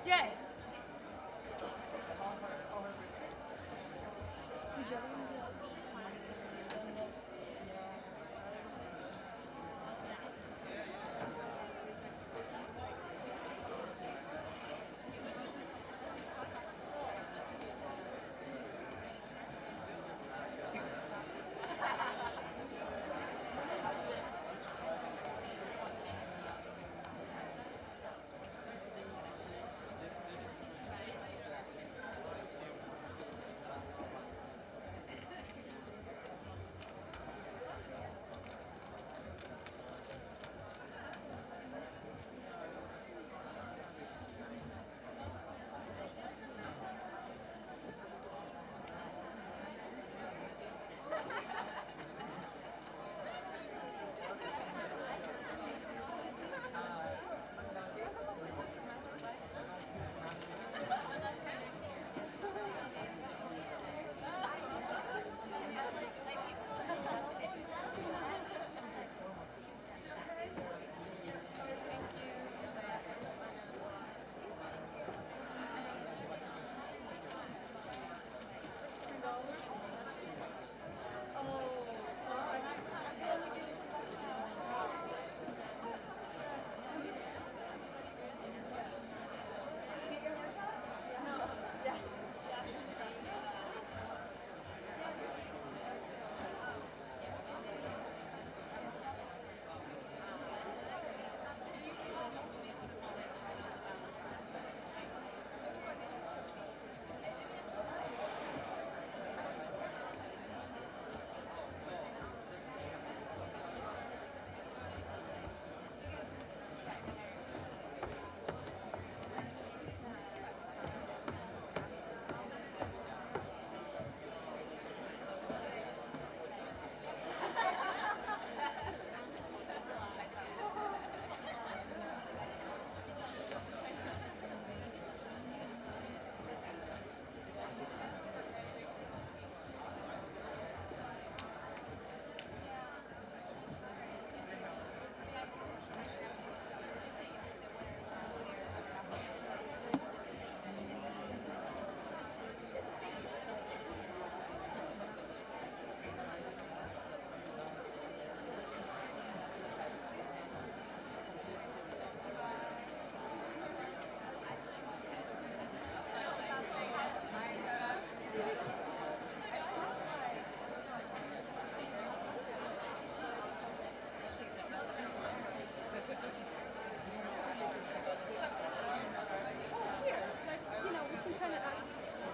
Jay.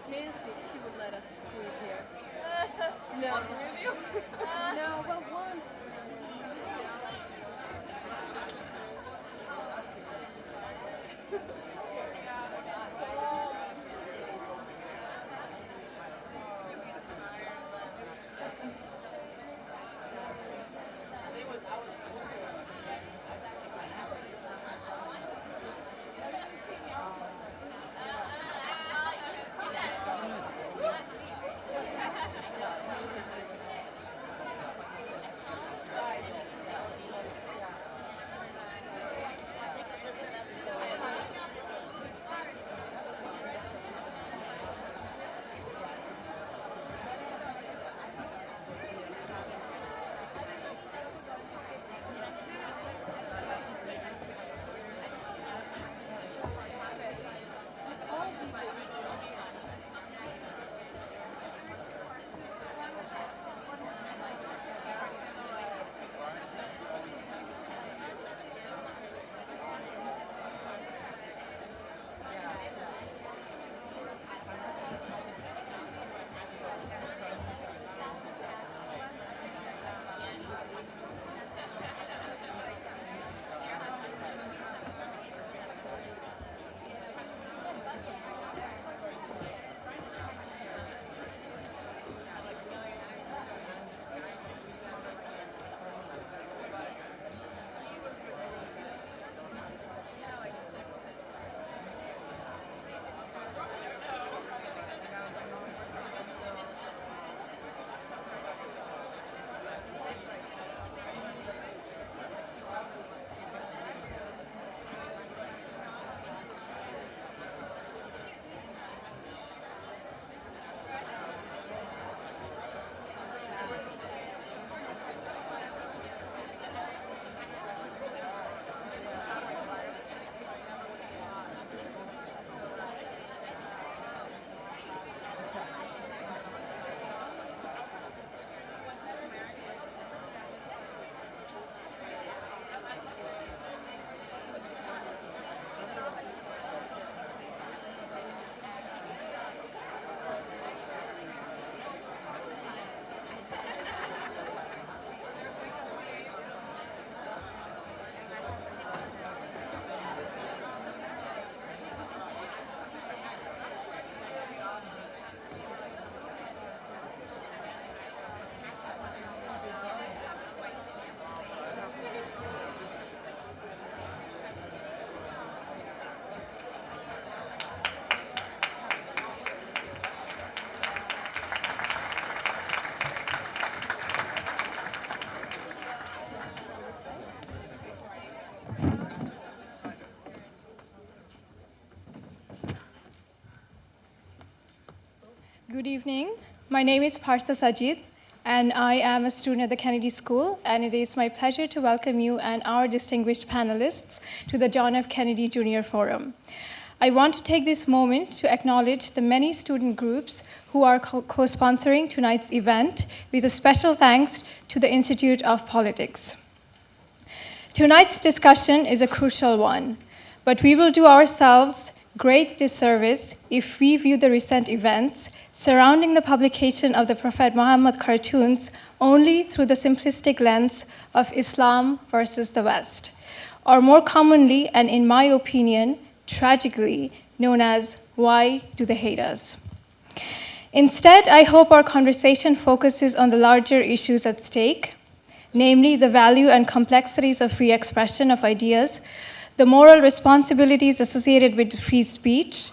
Nancy, she would let us squeeze here. No. All three of you? No, but one. Good evening. My name is Parsa Sajid, and I am a student at the Kennedy School, and it is my pleasure to welcome you and our distinguished panelists to the John F. Kennedy Jr. Forum. I want to take this moment to acknowledge the many student groups who are co-sponsoring tonight's event, with a special thanks to the Institute of Politics. Tonight's discussion is a crucial one, but we will do ourselves great disservice if we view the recent events surrounding the publication of the Prophet Muhammad cartoons only through the simplistic lens of Islam versus the West, or more commonly, and in my opinion, tragically, known as "Why do they hate us?" Instead, I hope our conversation focuses on the larger issues at stake, namely the value and complexities of free expression of ideas, the moral responsibilities associated with free speech.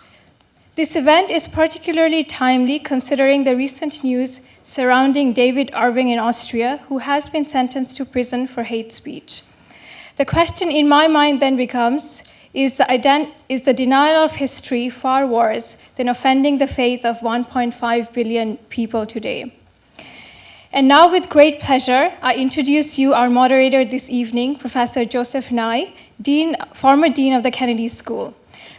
This event is particularly timely considering the recent news surrounding David Irving in Austria, who has been sentenced to prison for hate speech. The question in my mind then becomes, is the denial of history far worse than offending the faith of 1.5 billion people today? And now, with great pleasure, I introduce you our moderator this evening, Professor Joseph Nye, former Dean of the Kennedy School.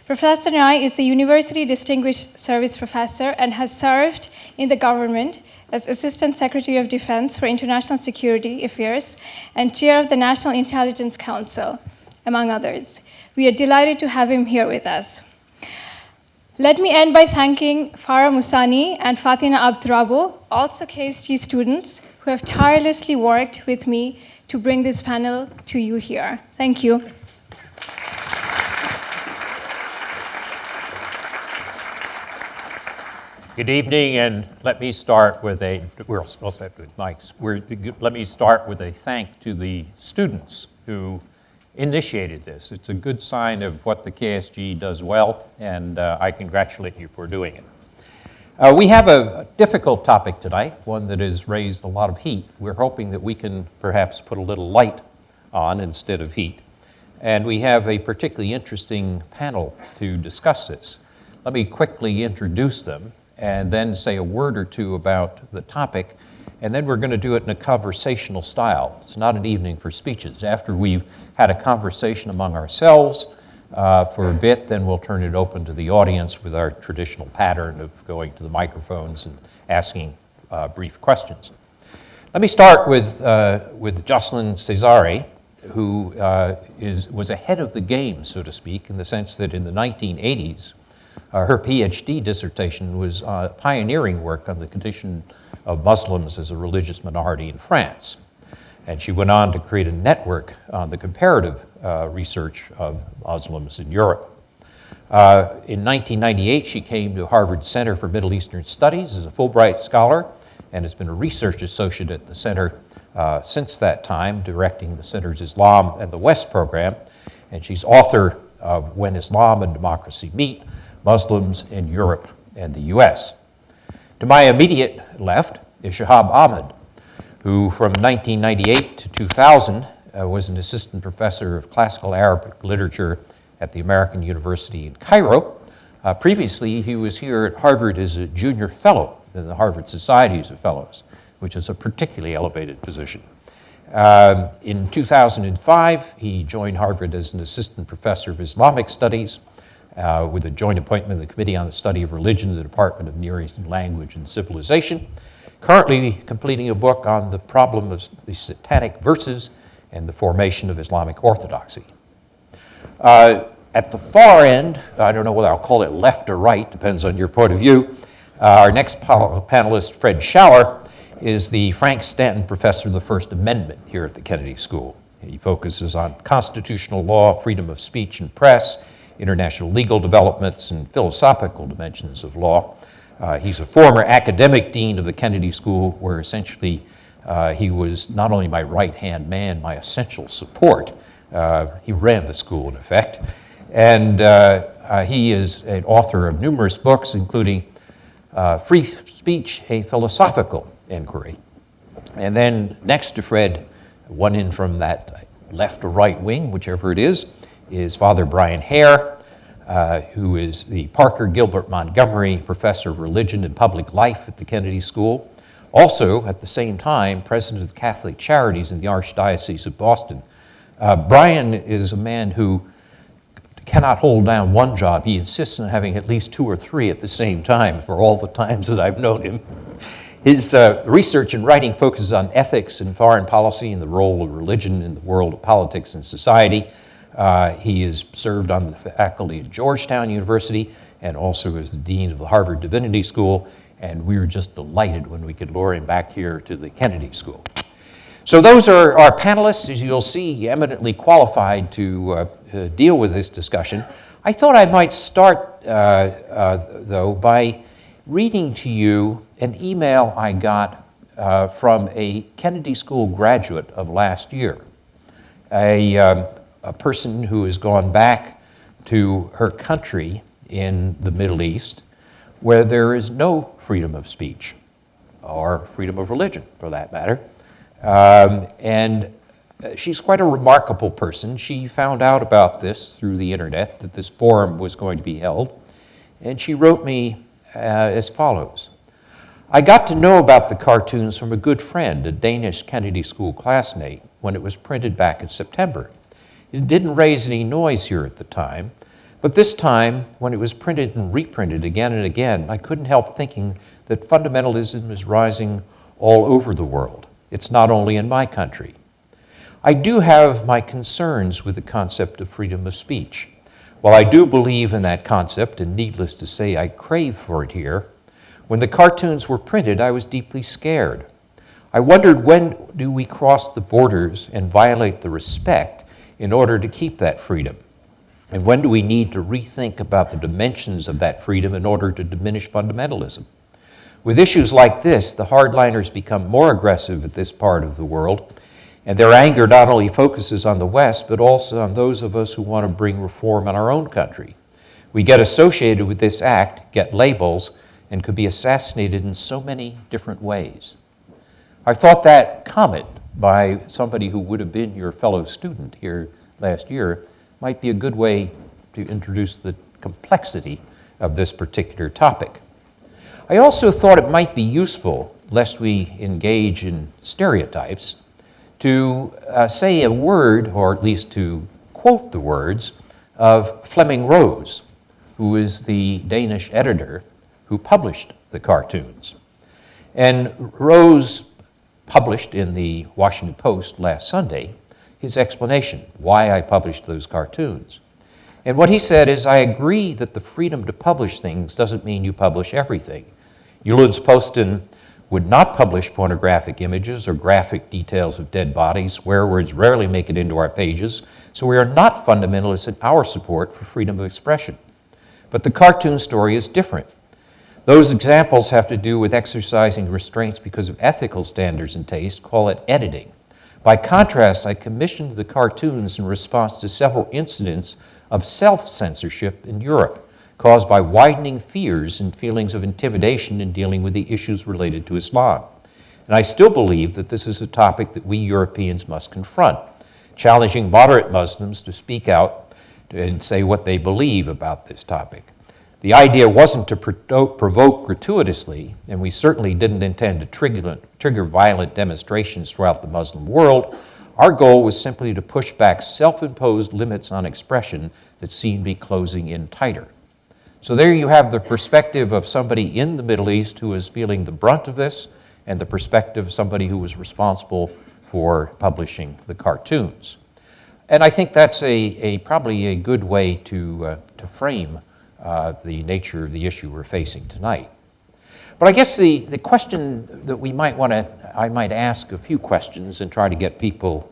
Professor Nye is the University Distinguished Service Professor and has served in the government as Assistant Secretary of Defense for International Security Affairs and Chair of the National Intelligence Council, among others. We are delighted to have him here with us. Let me end by thanking Farah Musani and Fatina Abdrabo, also KSG students, who have tirelessly worked with me to bring this panel to you here. Thank you. Good evening, and let me start with we're all set with mics. Let me start with a thank to the students who initiated this. It's a good sign of what the KSG does well, and I congratulate you for doing it. We have a difficult topic tonight, one that has raised a lot of heat. We're hoping that we can perhaps put a little light on instead of heat. And we have a particularly interesting panel to discuss this. Let me quickly introduce them and then say a word or two about the topic, and then we're going to do it in a conversational style. It's not an evening for speeches. After we've had a conversation among ourselves for a bit, then we'll turn it open to the audience with our traditional pattern of going to the microphones and asking brief questions. Let me start with Jocelyn Cesare, who was ahead of the game, so to speak, in the sense that in the 1980s, her PhD dissertation was pioneering work on the condition of Muslims as a religious minority in France. And she went on to create a network on the comparative research of Muslims in Europe. In 1998, she came to Harvard Center for Middle Eastern Studies as a Fulbright scholar and has been a research associate at the center since that time, directing the center's Islam and the West program. And she's author of When Islam and Democracy Meet, Muslims in Europe and the US. To my immediate left is Shahab Ahmed, who from 1998 to 2000 was an assistant professor of classical Arabic literature at the American University in Cairo. Previously, he was here at Harvard as a junior fellow in the Harvard Societies of Fellows, which is a particularly elevated position. In 2005, he joined Harvard as an assistant professor of Islamic Studies with a joint appointment in the Committee on the Study of Religion in the Department of Near Eastern Language and Civilization. Currently completing a book on the problem of the satanic verses and the formation of Islamic orthodoxy. At the far end, I don't know whether I'll call it left or right, depends on your point of view, our next panelist, Fred Schauer, is the Frank Stanton Professor of the First Amendment here at the Kennedy School. He focuses on constitutional law, freedom of speech and press, international legal developments, and philosophical dimensions of law. He's a former academic dean of the Kennedy School, where essentially he was not only my right-hand man, my essential support. He ran the school, in effect. And he is an author of numerous books, including Free Speech, A Philosophical Inquiry. And then next to Fred, one in from that left or right wing, whichever it is Father Brian Hare, who is the Parker Gilbert Montgomery Professor of Religion and Public Life at the Kennedy School. Also, at the same time, President of Catholic Charities in the Archdiocese of Boston. Brian is a man who cannot hold down one job. He insists on having at least 2 or 3 at the same time for all the times that I've known him. His research and writing focuses on ethics and foreign policy and the role of religion in the world of politics and society. He has served on the faculty at Georgetown University and also as the dean of the Harvard Divinity School, and we were just delighted when we could lure him back here to the Kennedy School. So those are our panelists, as you'll see, eminently qualified to deal with this discussion. I thought I might start, though, by reading to you an email I got from a Kennedy School graduate of last year, a person who has gone back to her country in the Middle East where there is no freedom of speech, or freedom of religion, for that matter. And she's quite a remarkable person. She found out about this through the internet, that this forum was going to be held, and she wrote me as follows. I got to know about the cartoons from a good friend, a Danish Kennedy School classmate, when it was printed back in September. It didn't raise any noise here at the time, but this time, when it was printed and reprinted again and again, I couldn't help thinking that fundamentalism is rising all over the world. It's not only in my country. I do have my concerns with the concept of freedom of speech. While I do believe in that concept, and needless to say, I crave for it here, when the cartoons were printed, I was deeply scared. I wondered, when do we cross the borders and violate the respect in order to keep that freedom? And when do we need to rethink about the dimensions of that freedom in order to diminish fundamentalism? With issues like this, the hardliners become more aggressive at this part of the world, and their anger not only focuses on the West, but also on those of us who want to bring reform in our own country. We get associated with this act, get labels, and could be assassinated in so many different ways. I thought that comment by somebody who would have been your fellow student here last year might be a good way to introduce the complexity of this particular topic. I also thought it might be useful, lest we engage in stereotypes, to say a word, or at least to quote the words, of Fleming Rose, who is the Danish editor who published the cartoons. And Rose published in the Washington Post last Sunday his explanation why I published those cartoons. And what he said is, I agree that the freedom to publish things doesn't mean you publish everything. Jyllands-Posten would not publish pornographic images or graphic details of dead bodies. Swear words rarely make it into our pages, so we are not fundamentalists in our support for freedom of expression. But the cartoon story is different. Those examples have to do with exercising restraints because of ethical standards and taste, call it editing. By contrast, I commissioned the cartoons in response to several incidents of self-censorship in Europe, caused by widening fears and feelings of intimidation in dealing with the issues related to Islam. And I still believe that this is a topic that we Europeans must confront, challenging moderate Muslims to speak out and say what they believe about this topic. The idea wasn't to provoke gratuitously, and we certainly didn't intend to trigger violent demonstrations throughout the Muslim world. Our goal was simply to push back self-imposed limits on expression that seemed to be closing in tighter. So there you have the perspective of somebody in the Middle East who is feeling the brunt of this, and the perspective of somebody who was responsible for publishing the cartoons. And I think that's probably a good way to frame the nature of the issue we're facing tonight. But I guess the question that I might ask a few questions and try to get people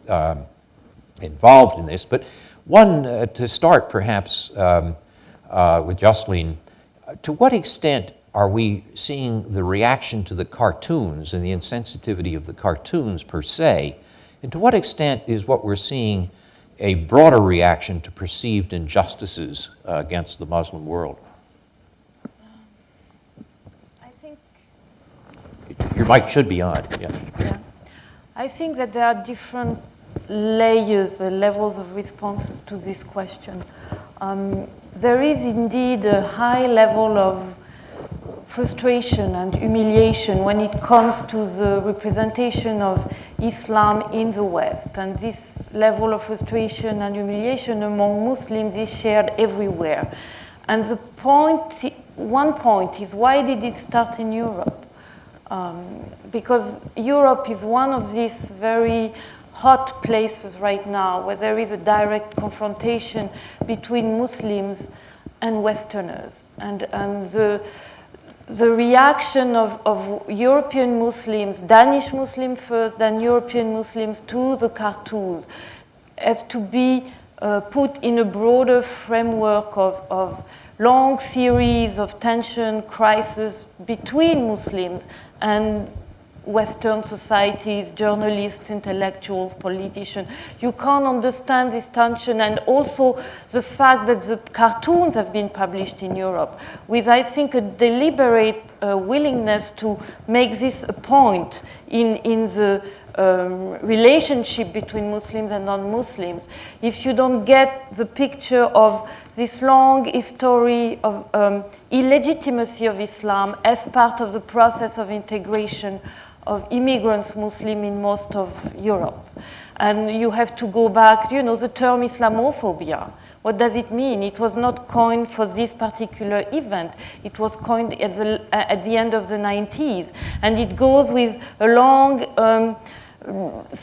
involved in this, but one to start perhaps with Jocelyn, to what extent are we seeing the reaction to the cartoons and the insensitivity of the cartoons per se, and to what extent is what we're seeing a broader reaction to perceived injustices against the Muslim world? I think your mic should be on. Yeah. I think that there are different layers, levels of responses to this question. there is indeed a high level of frustration and humiliation when it comes to the representation of Islam in the West. And this level of frustration and humiliation among Muslims is shared everywhere. And one point is, why did it start in Europe? Because Europe is one of these very hot places right now where there is a direct confrontation between Muslims and Westerners. And the reaction of European Muslims, Danish Muslims first, then European Muslims to the cartoons has to be put in a broader framework of long series of tension, crisis between Muslims and Western societies, journalists, intellectuals, politicians. You can't understand this tension, and also the fact that the cartoons have been published in Europe with, I think, a deliberate willingness to make this a point in the relationship between Muslims and non-Muslims. If you don't get the picture of this long history of illegitimacy of Islam as part of the process of integration of immigrants Muslim in most of Europe. And you have to go back, you know, the term Islamophobia. What does it mean? It was not coined for this particular event. It was coined at the end of the 90s. And it goes with a long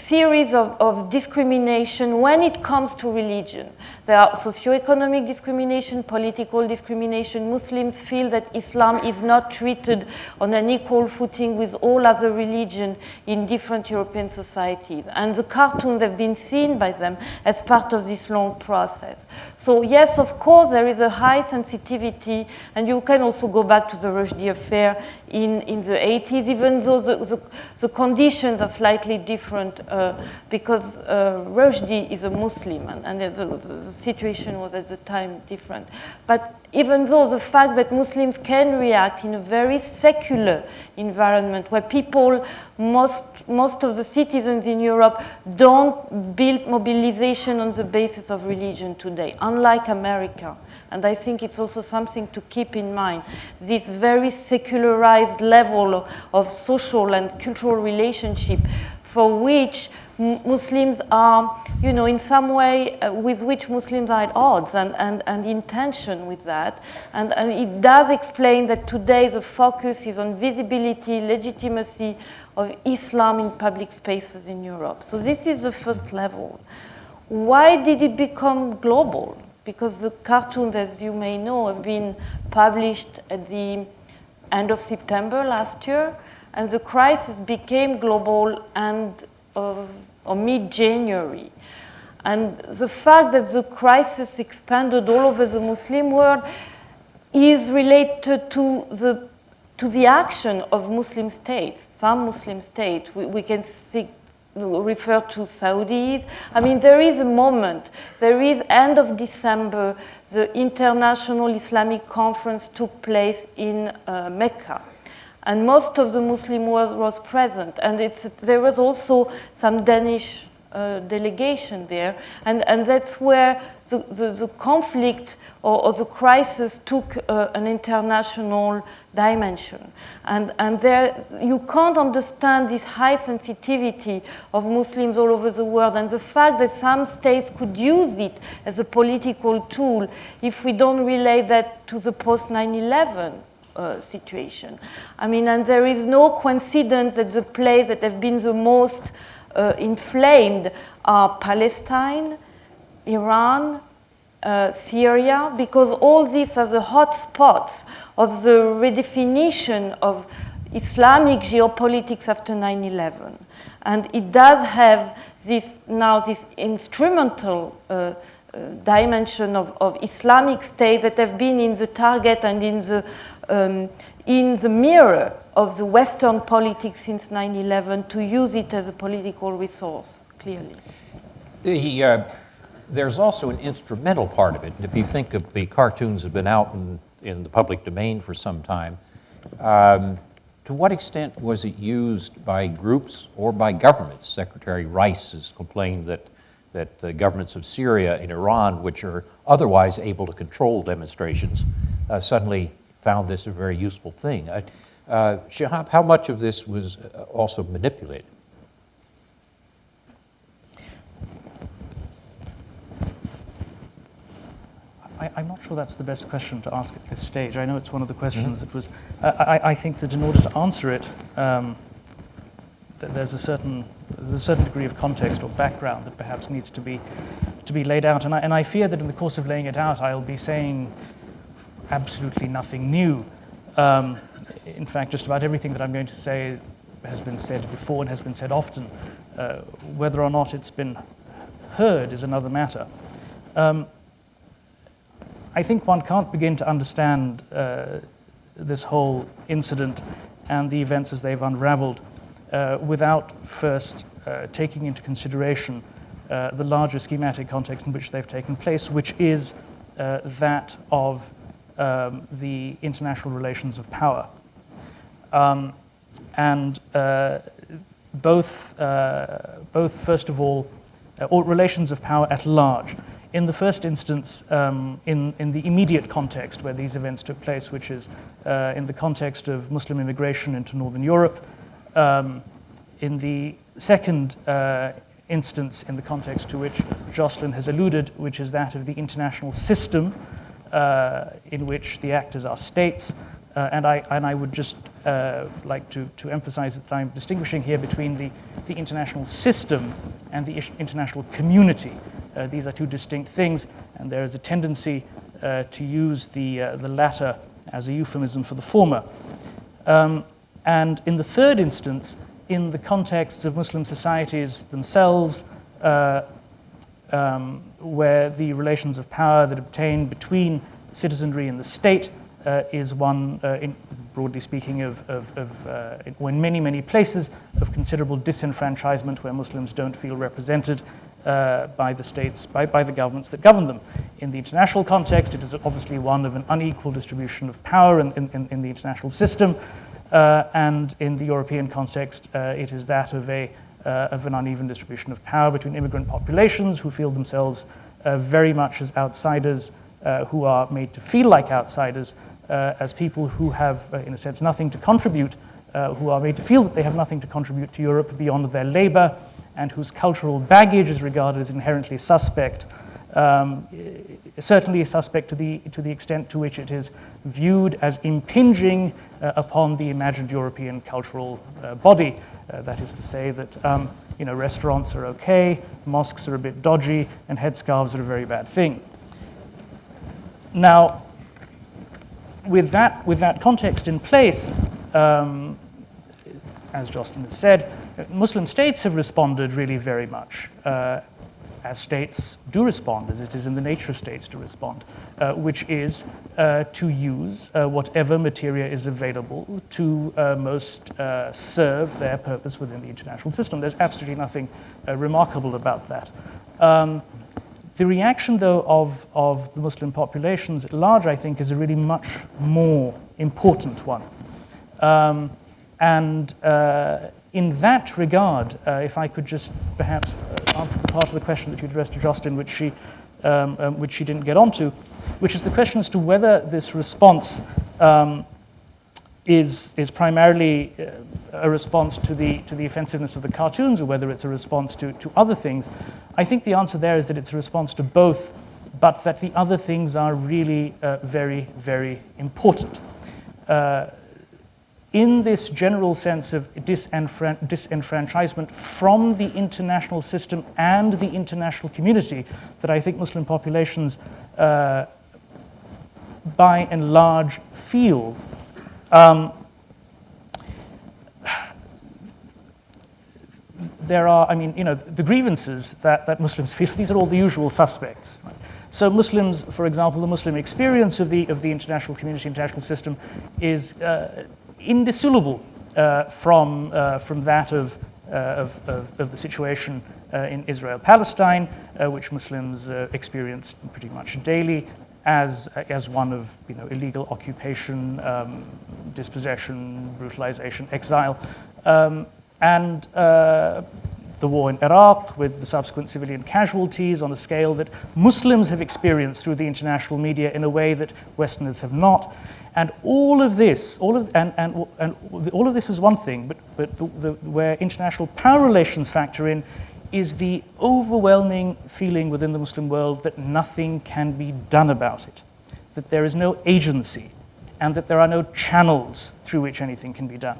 series of discrimination when it comes to religion. There are socioeconomic discrimination, political discrimination. Muslims feel that Islam is not treated on an equal footing with all other religions in different European societies. And the cartoons have been seen by them as part of this long process. So yes, of course, there is a high sensitivity, and you can also go back to the Rushdie affair in the 80s, even though the conditions are slightly different because Rushdie is a Muslim, and the situation was at the time different. But even though the fact that Muslims can react in a very secular environment where people, most of the citizens in Europe don't build mobilization on the basis of religion today, unlike America. And I think it's also something to keep in mind, this very secularized level of social and cultural relationship for which Muslims are, you know, in some way with which Muslims are at odds and in tension with that. And it does explain that today the focus is on visibility, legitimacy of Islam in public spaces in Europe. So this is the first level. Why did it become global? Because the cartoons, as you may know, have been published at the end of September last year, and the crisis became global or mid-January. And the fact that the crisis expanded all over the Muslim world is related to the action of Muslim states, some Muslim states. We can refer to Saudis. I mean, there is a moment, there is end of December, the International Islamic Conference took place in Mecca. And most of the Muslim world was present. And there was also some Danish delegation there. And that's where the conflict or the crisis took an international dimension. And there, you can't understand this high sensitivity of Muslims all over the world and the fact that some states could use it as a political tool if we don't relate that to the post-9/11 situation. I mean, and there is no coincidence that the places that have been the most inflamed are Palestine, Iran, Syria, because all these are the hot spots of the redefinition of Islamic geopolitics after 9/11. And it does have this instrumental dimension of Islamic State that have been in the target and in the mirror of the Western politics since 9/11 to use it as a political resource, clearly. There's also an instrumental part of it. If you think of the cartoons have been out in the public domain for some time, to what extent was it used by groups or by governments? Secretary Rice has complained that that the governments of Syria and Iran, which are otherwise able to control demonstrations, suddenly found this a very useful thing. Shihab, how much of this was also manipulated? I'm not sure that's the best question to ask at this stage. I know it's one of the questions that was. I think that in order to answer it, there's a certain degree of context or background that perhaps needs to be laid out, and I fear that in the course of laying it out, I'll be saying absolutely nothing new. In fact, just about everything that I'm going to say has been said before and has been said often. Whether or not it's been heard is another matter. I think one can't begin to understand this whole incident and the events as they've unraveled without first taking into consideration the larger schematic context in which they've taken place, which is that of the international relations of power. Both, first of all, or relations of power at large. In the first instance, in the immediate context where these events took place, which is in the context of Muslim immigration into Northern Europe, in the second instance, in the context to which Jocelyn has alluded, which is that of the international system in which the actors are states. And I would just like to emphasize that I'm distinguishing here between the international system and the international community. These are two distinct things, and there is a tendency to use the latter as a euphemism for the former. And in the third instance, in the context of Muslim societies themselves, where the relations of power that obtain between citizenry and the state is one, broadly speaking, in many, many places, of considerable disenfranchisement where Muslims don't feel represented by the states, by the governments that govern them. In the international context, it is obviously one of an unequal distribution of power in the international system, and in the European context, it is that of an uneven distribution of power between immigrant populations who feel themselves very much as outsiders, who are made to feel like outsiders, as people who have, in a sense, nothing to contribute, who are made to feel that they have nothing to contribute to Europe beyond their labor, and whose cultural baggage is regarded as inherently suspect, certainly suspect to the extent to which it is viewed as impinging upon the imagined European cultural body. That is to say that restaurants are okay, mosques are a bit dodgy, and headscarves are a very bad thing. Now, with that context in place, as Jocelyn has said, Muslim states have responded really very much, as states do respond, as it is in the nature of states to respond, which is to use whatever materia is available to most serve their purpose within the international system. There's absolutely nothing remarkable about that. The reaction, though, of the Muslim populations at large, I think, is a really much more important one. In that regard, if I could just perhaps answer the part of the question that you addressed to Jocelyn, which she didn't get onto, which is the question as to whether this response is primarily a response to the offensiveness of the cartoons, or whether it's a response to other things. I think the answer there is that it's a response to both, but that the other things are really very, very important. In this general sense of disenfranchisement from the international system and the international community that I think Muslim populations by and large feel, there are, the grievances that Muslims feel, these are all the usual suspects. Right? So Muslims, for example, the Muslim experience of the international community, international system is indissoluble from that of the situation in Israel-Palestine, which Muslims experience pretty much daily as one of illegal occupation, dispossession, brutalization, exile, and the war in Iraq, with the subsequent civilian casualties on a scale that Muslims have experienced through the international media in a way that Westerners have not. And all of this, all of this is one thing, but where international power relations factor in is the overwhelming feeling within the Muslim world that nothing can be done about it, that there is no agency, and that there are no channels through which anything can be done.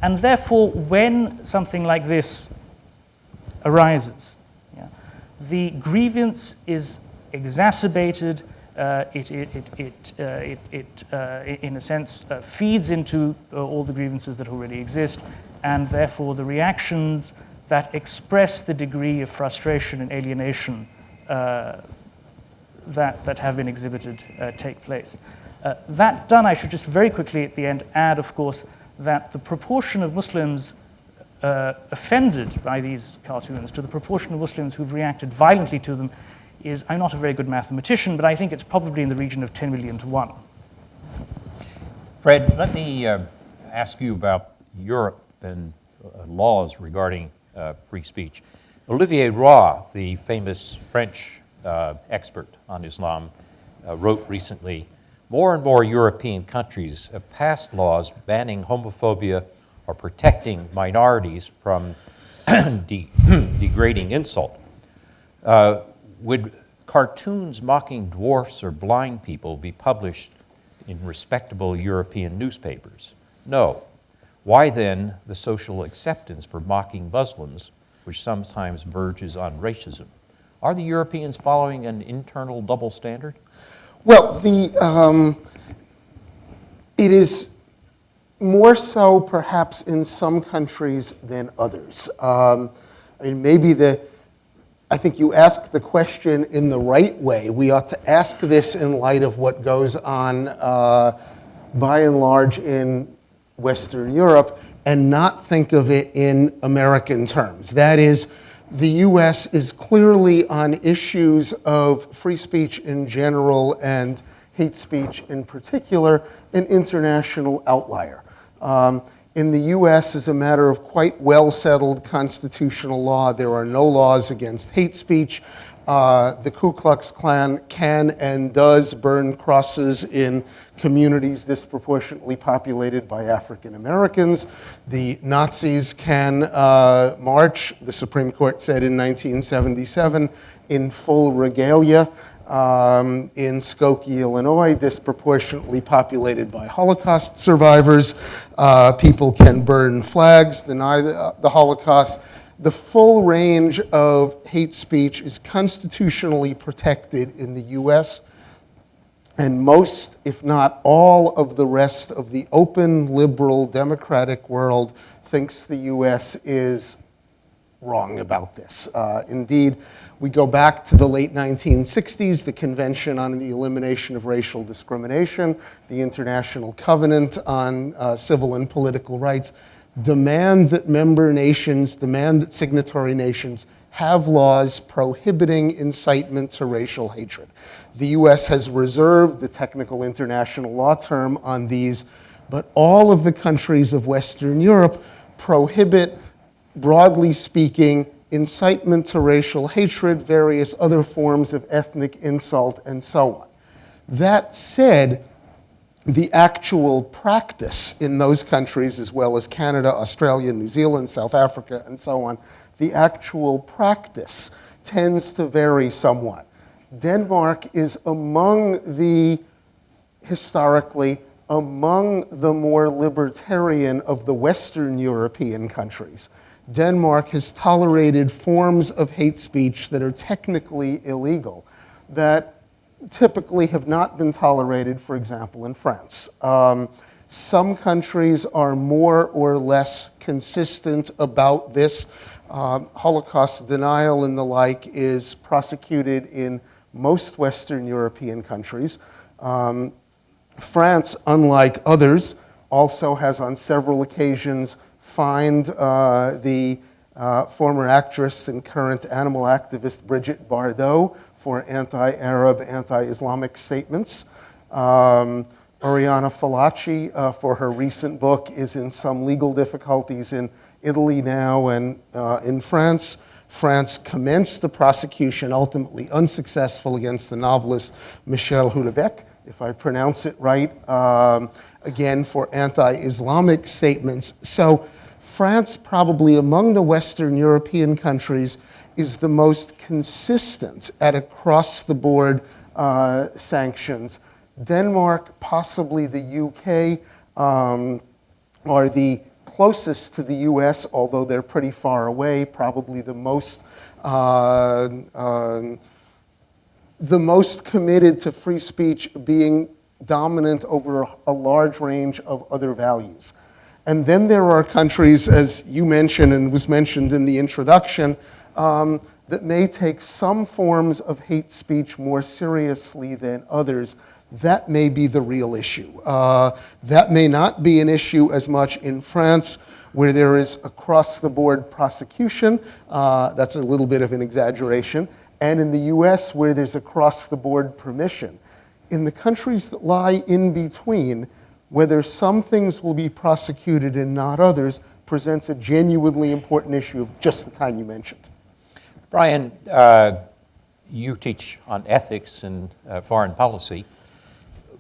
And therefore, when something like this arises, the grievance is exacerbated. It in a sense, feeds into all the grievances that already exist, and therefore the reactions that express the degree of frustration and alienation that have been exhibited take place. That done, I should just very quickly at the end add, of course, that the proportion of Muslims offended by these cartoons to the proportion of Muslims who've reacted violently to them is, I'm not a very good mathematician, but I think it's probably in the region of 10 million to 1. Fred, let me ask you about Europe and laws regarding free speech. Olivier Roy, the famous French expert on Islam, wrote recently, more and more European countries have passed laws banning homophobia or protecting minorities from degrading insult. Would cartoons mocking dwarfs or blind people be published in respectable European newspapers? No. Why then the social acceptance for mocking Muslims, which sometimes verges on racism? Are the Europeans following an internal double standard? Well, it is more so perhaps in some countries than others. I mean, I think you asked the question in the right way. We ought to ask this in light of what goes on by and large in Western Europe and not think of it in American terms. That is, the US is clearly on issues of free speech in general and hate speech in particular, an international outlier. In the US, as a matter of quite well-settled constitutional law, there are no laws against hate speech. The Ku Klux Klan can and does burn crosses in communities disproportionately populated by African Americans. The Nazis can march, the Supreme Court said in 1977, in full regalia in Skokie, Illinois, disproportionately populated by Holocaust survivors. People can burn flags, deny the Holocaust. The full range of hate speech is constitutionally protected in the US, and most, if not all, of the rest of the open, liberal, democratic world thinks the US is wrong about this. Indeed, we go back to the late 1960s, the Convention on the Elimination of Racial Discrimination, the International Covenant on Civil and Political Rights, demand that member nations, demand that signatory nations have laws prohibiting incitement to racial hatred. The US has reserved the technical international law term on these, but all of the countries of Western Europe prohibit, broadly speaking, incitement to racial hatred, various other forms of ethnic insult, and so on. That said, the actual practice in those countries, as well as Canada, Australia, New Zealand, South Africa, and so on, the actual practice tends to vary somewhat. Denmark is historically, among the more libertarian of the Western European countries. Denmark has tolerated forms of hate speech that are technically illegal, that typically have not been tolerated, for example, in France. Some countries are more or less consistent about this. Holocaust denial and the like is prosecuted in most Western European countries. France, unlike others, also has on several occasions fined the former actress and current animal activist Brigitte Bardot for anti-Arab, anti-Islamic statements. Oriana Fallaci, for her recent book, is in some legal difficulties in Italy now, and in France. France commenced the prosecution, ultimately unsuccessful, against the novelist Michel Houellebecq, if I pronounce it right, again for anti-Islamic statements. So France, probably among the Western European countries, is the most consistent at across-the-board sanctions. Denmark, possibly the UK, are the closest to the US, although they're pretty far away, probably the most committed to free speech being dominant over a large range of other values. And then there are countries, as you mentioned and was mentioned in the introduction, that may take some forms of hate speech more seriously than others. That may be the real issue. That may not be an issue as much in France, where there is across-the-board prosecution. That's a little bit of an exaggeration. And in the US, where there's across-the-board permission. In the countries that lie in between, whether some things will be prosecuted and not others, presents a genuinely important issue of just the kind you mentioned. Brian, you teach on ethics and foreign policy.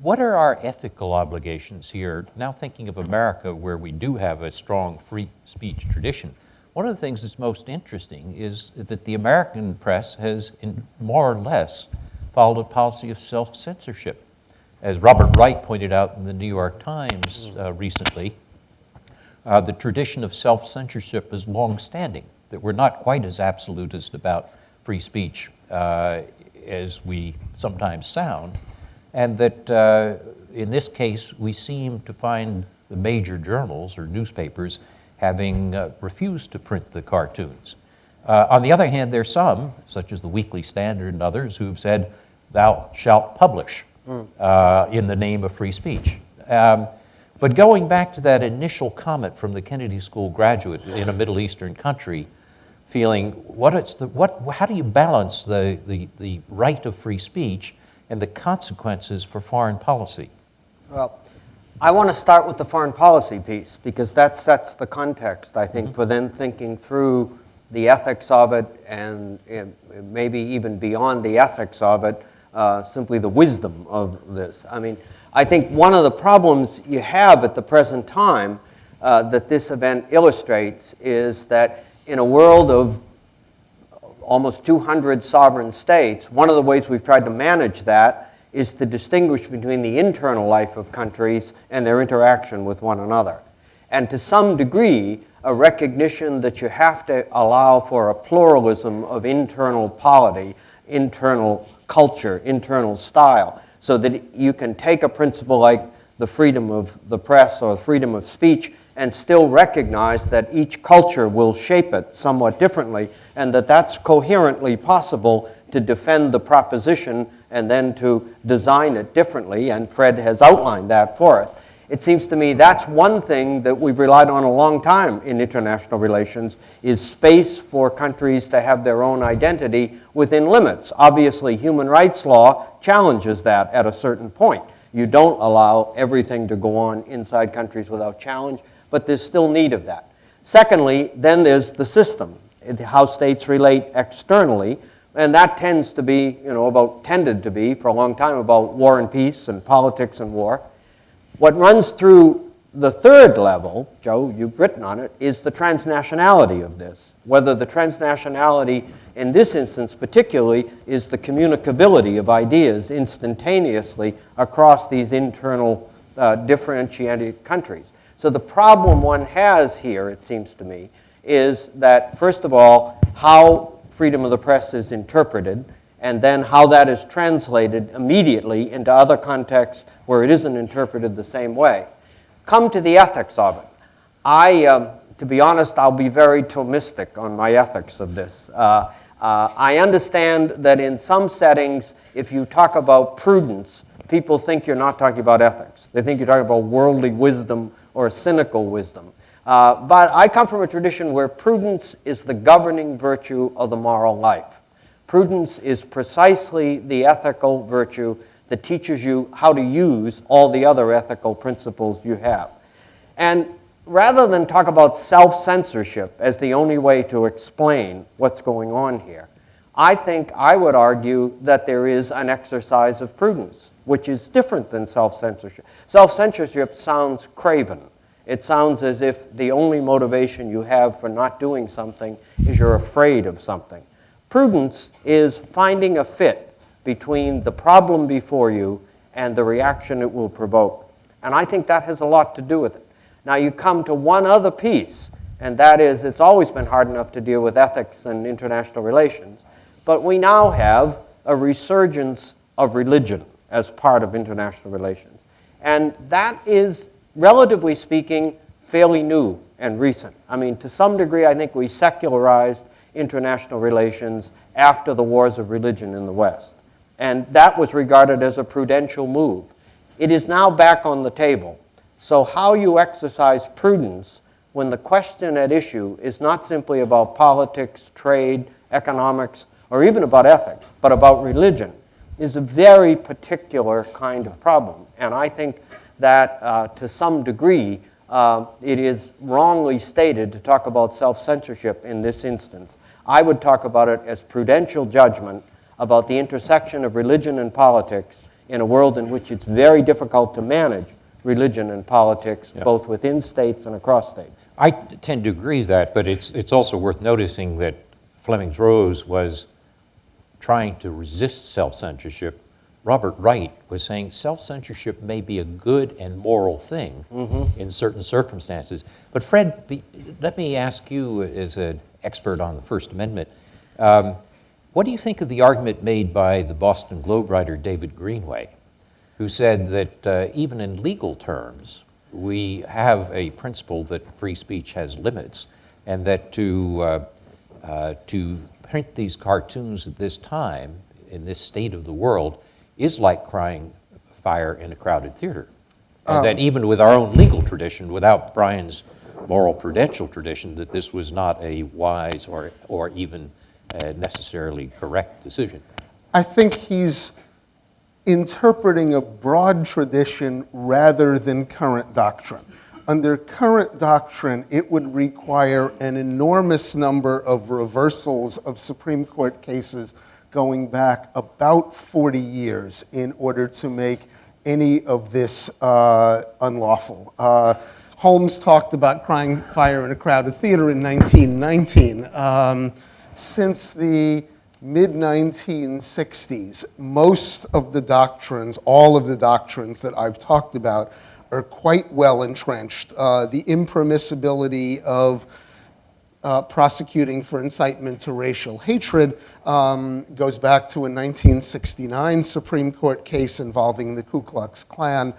What are our ethical obligations here? Now thinking of America, where we do have a strong free speech tradition, one of the things that's most interesting is that the American press has more or less followed a policy of self-censorship. As Robert Wright pointed out in the New York Times recently, the tradition of self-censorship is long-standing, that we're not quite as absolutist about free speech as we sometimes sound, and that in this case, we seem to find the major journals or newspapers having refused to print the cartoons. On the other hand, there's some, such as the Weekly Standard and others, who've said, "Thou shalt publish," in the name of free speech. But going back to that initial comment from the Kennedy School graduate in a Middle Eastern country, feeling, how do you balance the right of free speech and the consequences for foreign policy? Well, I want to start with the foreign policy piece, because that sets the context, I think, for then thinking through the ethics of it, and maybe even beyond the ethics of it, simply the wisdom of this. I mean, I think one of the problems you have at the present time that this event illustrates is that in a world of almost 200 sovereign states, one of the ways we've tried to manage that is to distinguish between the internal life of countries and their interaction with one another. And to some degree, a recognition that you have to allow for a pluralism of internal polity, internal culture, internal style, so that you can take a principle like the freedom of the press or freedom of speech and still recognize that each culture will shape it somewhat differently, and that that's coherently possible to defend the proposition and then to design it differently, and Fred has outlined that for us. It seems to me that's one thing that we've relied on a long time in international relations, is space for countries to have their own identity within limits. Obviously, human rights law challenges that at a certain point. You don't allow everything to go on inside countries without challenge, but there's still need of that. Secondly, then there's the system, how states relate externally, and that tends to be, tended to be for a long time about war and peace and politics and war. What runs through the third level, Joe, you've written on it, is the transnationality of this. Whether the transnationality in this instance particularly is the communicability of ideas instantaneously across these internal differentiated countries. So the problem one has here, it seems to me, is that, first of all, how freedom of the press is interpreted, and then how that is translated immediately into other contexts where it isn't interpreted the same way. Come to the ethics of it. To be honest, I'll be very Thomistic on my ethics of this. I understand that in some settings, if you talk about prudence, people think you're not talking about ethics. They think you're talking about worldly wisdom or cynical wisdom. But I come from a tradition where prudence is the governing virtue of the moral life. Prudence is precisely the ethical virtue that teaches you how to use all the other ethical principles you have. And rather than talk about self-censorship as the only way to explain what's going on here, I think I would argue that there is an exercise of prudence, which is different than self-censorship. Self-censorship sounds craven. It sounds as if the only motivation you have for not doing something is you're afraid of something. Prudence is finding a fit between the problem before you and the reaction it will provoke. And I think that has a lot to do with it. Now you come to one other piece, and that is it's always been hard enough to deal with ethics and international relations, but we now have a resurgence of religion as part of international relations. And that is, relatively speaking, fairly new and recent. I mean, to some degree, I think we secularized international relations after the wars of religion in the West. And that was regarded as a prudential move. It is now back on the table. So how you exercise prudence when the question at issue is not simply about politics, trade, economics, or even about ethics, but about religion, is a very particular kind of problem. And I think that to some degree, it is wrongly stated to talk about self-censorship in this instance. I would talk about it as prudential judgment about the intersection of religion and politics in a world in which it's very difficult to manage religion and politics, both within states and across states. I tend to agree with that, but it's also worth noticing that Fleming's Rose was trying to resist self-censorship. Robert Wright was saying self-censorship may be a good and moral thing in certain circumstances. But Fred, let me ask you as an expert on the First Amendment, what do you think of the argument made by the Boston Globe writer David Greenway, who said that even in legal terms, we have a principle that free speech has limits, and that to print these cartoons at this time, in this state of the world, is like crying fire in a crowded theater. And that even with our own legal tradition, without Brian's moral prudential tradition, that this was not a wise or even necessarily correct decision. I think he's interpreting a broad tradition rather than current doctrine. Under current doctrine, it would require an enormous number of reversals of Supreme Court cases going back about 40 years in order to make any of this unlawful. Holmes talked about crying fire in a crowded theater in 1919. Since the mid-1960s, most of the doctrines, all of the doctrines that I've talked about, are quite well entrenched. The impermissibility of prosecuting for incitement to racial hatred goes back to a 1969 Supreme Court case involving the Ku Klux Klan.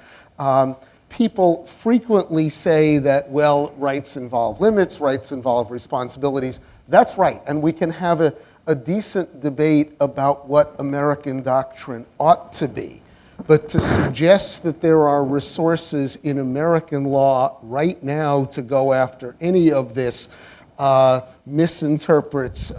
People frequently say that, well, rights involve limits, rights involve responsibilities. That's right, and we can have a decent debate about what American doctrine ought to be. But to suggest that there are resources in American law right now to go after any of this misinterprets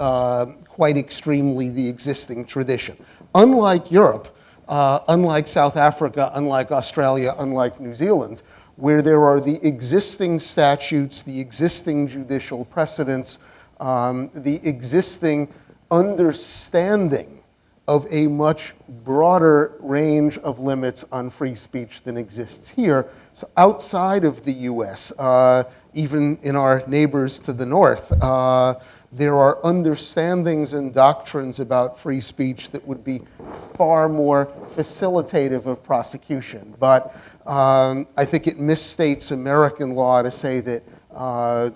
quite extremely the existing tradition. Unlike Europe, unlike South Africa, unlike Australia, unlike New Zealand, where there are the existing statutes, the existing judicial precedents, the existing understanding of a much broader range of limits on free speech than exists here. So outside of the US, even in our neighbors to the north, there are understandings and doctrines about free speech that would be far more facilitative of prosecution. But I think it misstates American law to say that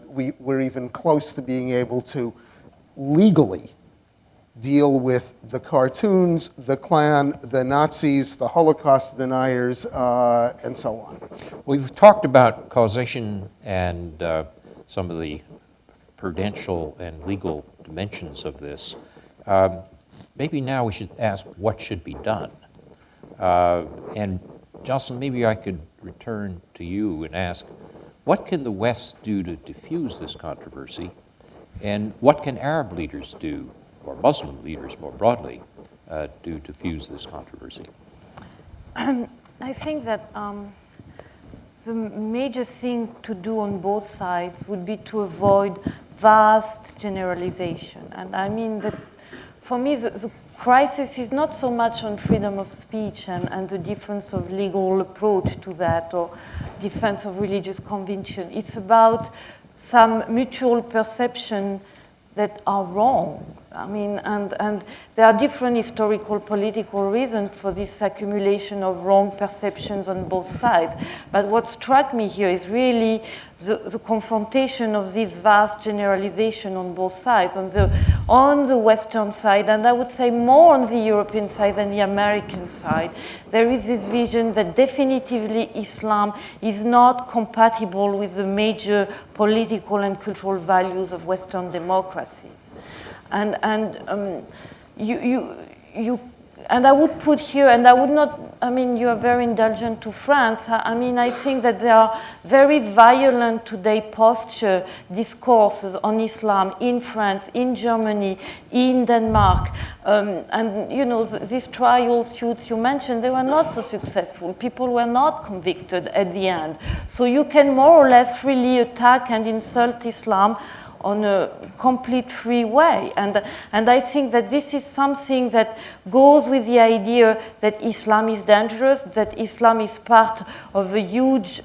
we're even close to being able to legally deal with the cartoons, the Klan, the Nazis, the Holocaust deniers, and so on. We've talked about causation and some of the prudential and legal dimensions of this. Maybe now we should ask what should be done. And Jocelyn, maybe I could return to you and ask, what can the West do to diffuse this controversy? And what can Arab leaders do, or Muslim leaders more broadly, do to diffuse this controversy? I think that the major thing to do on both sides would be to avoid vast generalization. And I mean that for me, the crisis is not so much on freedom of speech and the difference of legal approach to that or defense of religious conviction. It's about some mutual perception that are wrong. I mean, and there are different historical, political reasons for this accumulation of wrong perceptions on both sides. But what struck me here is really the confrontation of this vast generalization on both sides. On the Western side, and I would say more on the European side than the American side, there is this vision that definitively Islam is not compatible with the major political and cultural values of Western democracies. And I would put here, and I would not, I mean, you are very indulgent to France. I mean, I think that there are very violent today posture discourses on Islam in France, in Germany, in Denmark. And, you know, these trial suits you mentioned, they were not so successful. People were not convicted at the end. So you can more or less freely attack and insult Islam on a complete free way. And I think that this is something that goes with the idea that Islam is dangerous, that Islam is part of a huge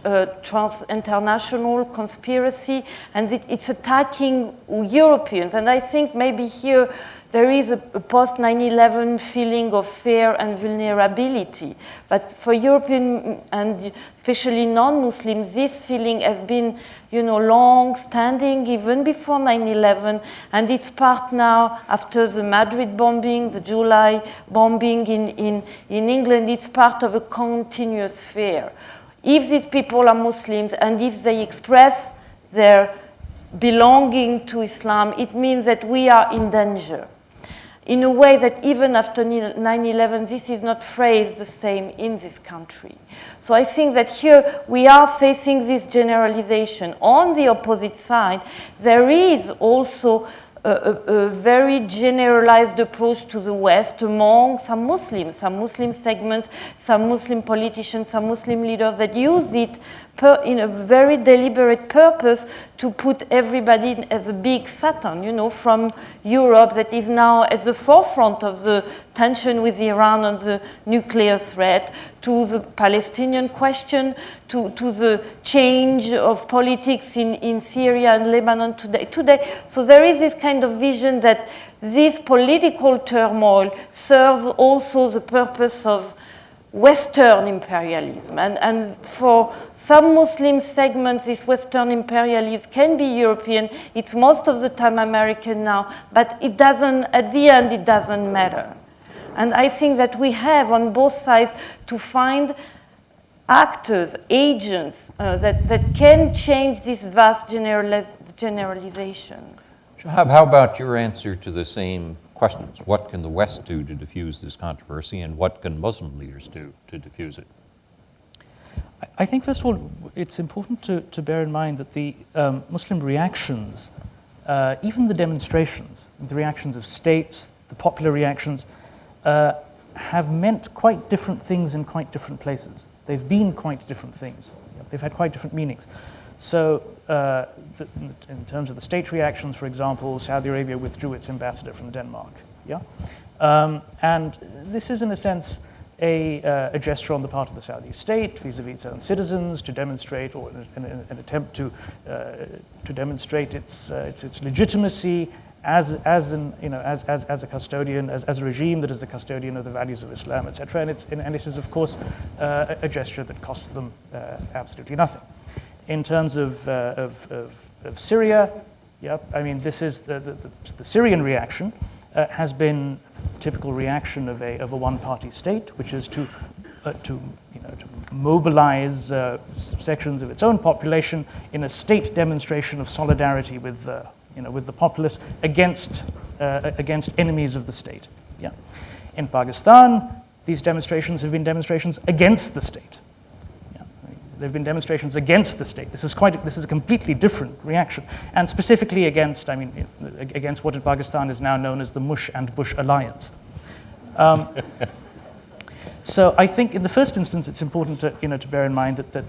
international conspiracy, and that it's attacking Europeans. And I think maybe here there is a post-9/11 feeling of fear and vulnerability. But for European and especially non-Muslims, this feeling has been, you know, long-standing even before 9/11, and it's part now after the Madrid bombing, the July bombing in England. It's part of a continuous fear. If these people are Muslims and if they express their belonging to Islam, it means that we are in danger. In a way that even after 9/11, this is not phrased the same in this country. So I think that here we are facing this generalization. On the opposite side, there is also a very generalized approach to the West among some Muslim segments, some Muslim politicians, some Muslim leaders that use it in a very deliberate purpose to put everybody as a big Satan, you know, from Europe that is now at the forefront of the tension with Iran on the nuclear threat, to the Palestinian question, to the change of politics in Syria and Lebanon today. So there is this kind of vision that this political turmoil serves also the purpose of Western imperialism. And for some Muslim segments, this Western imperialism can be European. It's most of the time American now, but it doesn't, at the end, it doesn't matter. And I think that we have on both sides to find actors, agents that can change this vast generalization. Shahab, how about your answer to the same questions? What can the West do to diffuse this controversy, and what can Muslim leaders do to diffuse it? I think, first of all, it's important to bear in mind that the Muslim reactions, even the demonstrations, the reactions of states, the popular reactions, have meant quite different things in quite different places. They've been quite different things. They've had quite different meanings. So in terms of the state reactions, for example, Saudi Arabia withdrew its ambassador from Denmark. Yeah? And this is, in a sense, a gesture on the part of the Saudi state vis-a-vis its own citizens to demonstrate, or an attempt to demonstrate its legitimacy as a custodian, as a regime that is the custodian of the values of Islam, etc. And it is, of course, a gesture that costs them absolutely nothing. In terms of Syria, yeah, I mean, this is the Syrian reaction has been a typical reaction of a one-party state, which is to mobilize sections of its own population in a state demonstration of solidarity with the populace against enemies of the state. Yeah. In Pakistan, these demonstrations have been demonstrations against the state. There have been demonstrations against the state. This is a completely different reaction, and specifically against what in Pakistan is now known as the Mush and Bush alliance. So I think in the first instance, it's important to, to bear in mind that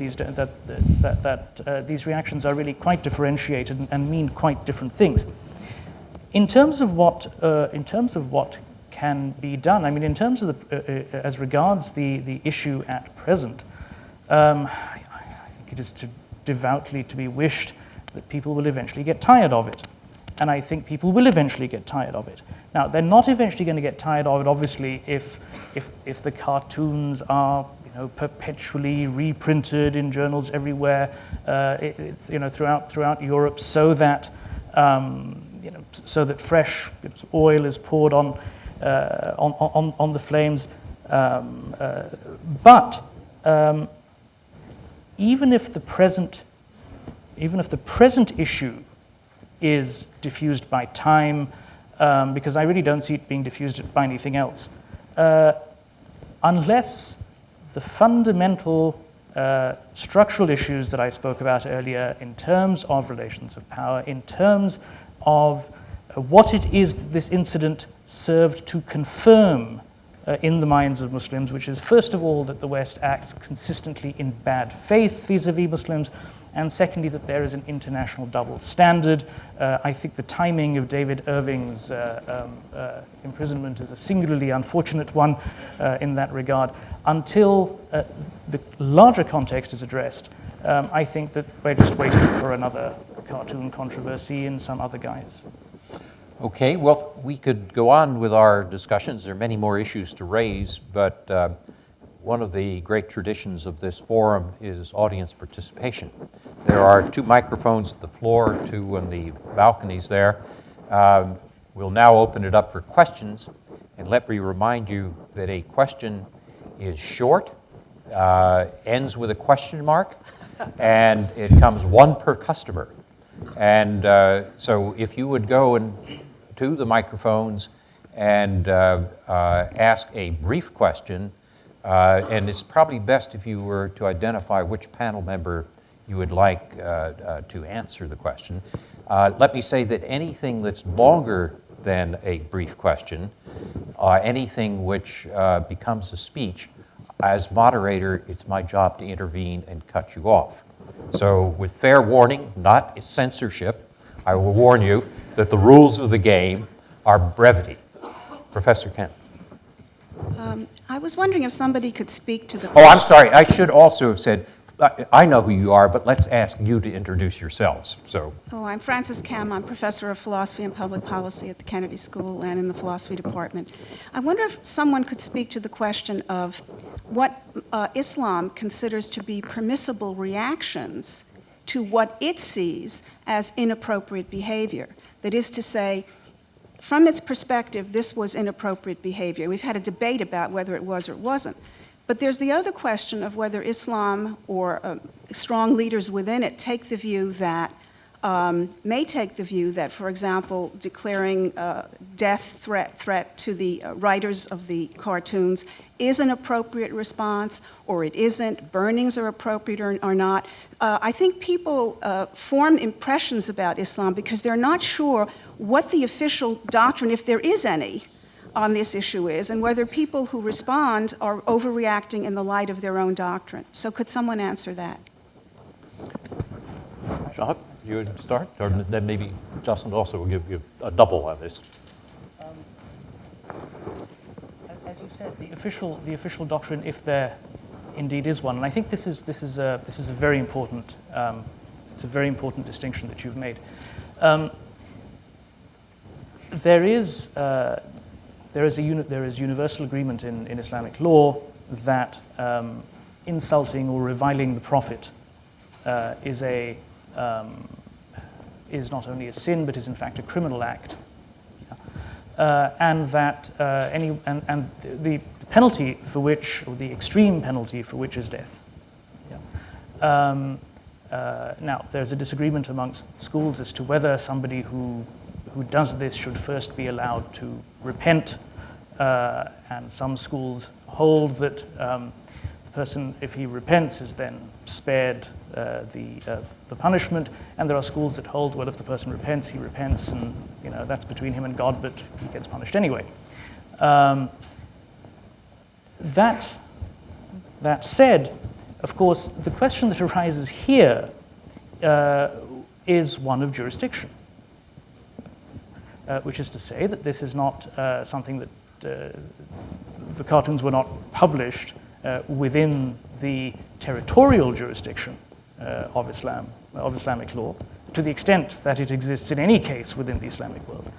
these reactions are really quite differentiated and mean quite different things. In terms of what can be done, I mean, in terms of as regards the issue at present, I think it is devoutly to be wished that people will eventually get tired of it. And I think people will eventually get tired of it. Now, they're not eventually going to get tired of it, obviously, if the cartoons are perpetually reprinted in journals everywhere, throughout Europe, so that fresh oil is poured on the flames. But even if the present issue is diffused by time, because I really don't see it being diffused by anything else, unless the fundamental structural issues that I spoke about earlier in terms of relations of power, in terms of what it is that this incident served to confirm in the minds of Muslims, which is, first of all, that the West acts consistently in bad faith vis-a-vis Muslims, and secondly, that there is an international double standard. I think the timing of David Irving's imprisonment is a singularly unfortunate one in that regard. Until the larger context is addressed, I think that we're just waiting for another cartoon controversy in some other guise. Okay, well, we could go on with our discussions. There are many more issues to raise, but one of the great traditions of this forum is audience participation. There are 2 microphones at the floor, 2 on the balconies there. We'll now open it up for questions, and let me remind you that a question is short, ends with a question mark, and it comes 1 per customer. And so if you would go to the microphones and ask a brief question, and it's probably best if you were to identify which panel member you would like to answer the question. Let me say that anything that's longer than a brief question, anything which becomes a speech, as moderator, it's my job to intervene and cut you off. So with fair warning, not censorship, I will warn you that the rules of the game are brevity. Professor Kent. I was wondering if somebody could speak to the Oh, I'm sorry. I should also have said, I know who you are, but let's ask you to introduce yourselves. So. Oh, I'm Frances Kem. I'm professor of philosophy and public policy at the Kennedy School and in the philosophy department. I wonder if someone could speak to the question of what Islam considers to be permissible reactions to what it sees as inappropriate behavior. That is to say, from its perspective, this was inappropriate behavior. We've had a debate about whether it was or it wasn't. But there's the other question of whether Islam or strong leaders within it take the view that, may take the view that, for example, declaring death threat to the writers of the cartoons is an appropriate response, or it isn't, burnings are appropriate or not. I think people form impressions about Islam because they're not sure what the official doctrine, if there is any, on this issue is, and whether people who respond are overreacting in the light of their own doctrine. So could someone answer that? John, you would start? Or then maybe Justin also will give you a double on this. As you said, the official doctrine, if there indeed is one, and I think this is a very important it's a very important distinction that you've made. There is universal agreement in Islamic law that insulting or reviling the Prophet is not only a sin but is in fact a criminal act, and that the penalty for which, or the extreme penalty for which, is death. Now, there's a disagreement amongst schools as to whether somebody who does this should first be allowed to repent, and some schools hold that the person, if he repents, is then spared the punishment, and there are schools that hold, well, if the person repents, he repents, and that's between him and God, but he gets punished anyway. That That said, of course, the question that arises here is one of jurisdiction, which is to say that this is not something that the cartoons were not published within the territorial jurisdiction of Islam, of Islamic law, to the extent that it exists in any case within the Islamic world.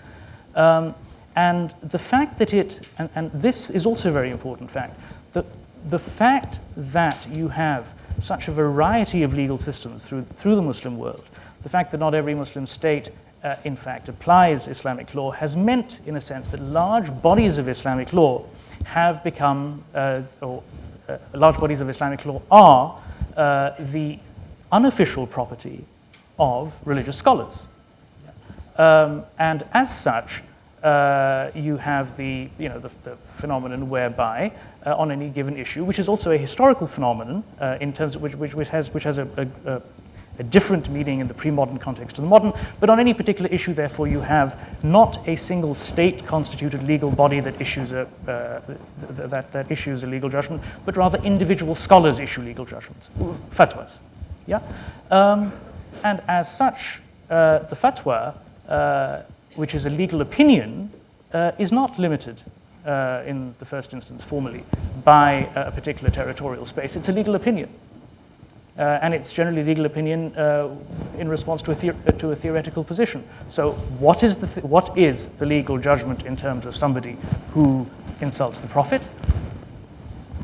And the fact that and this is also a very important fact, that the fact that you have such a variety of legal systems through the Muslim world, the fact that not every Muslim state in fact applies Islamic law, has meant, in a sense, that large bodies of Islamic law have become, large bodies of Islamic law are the unofficial property of religious scholars. And as such, you have the phenomenon whereby on any given issue, which is also a historical phenomenon in terms of which has a different meaning in the pre-modern context to the modern, but on any particular issue, therefore, you have not a single state-constituted legal body that issues that issues a legal judgment, but rather individual scholars issue legal judgments, fatwas. Yeah, and as such, the fatwa, which is a legal opinion, is not limited in the first instance formally by a particular territorial space. It's a legal opinion. And it's generally legal opinion in response to a theoretical position. So what is the legal judgment in terms of somebody who insults the Prophet?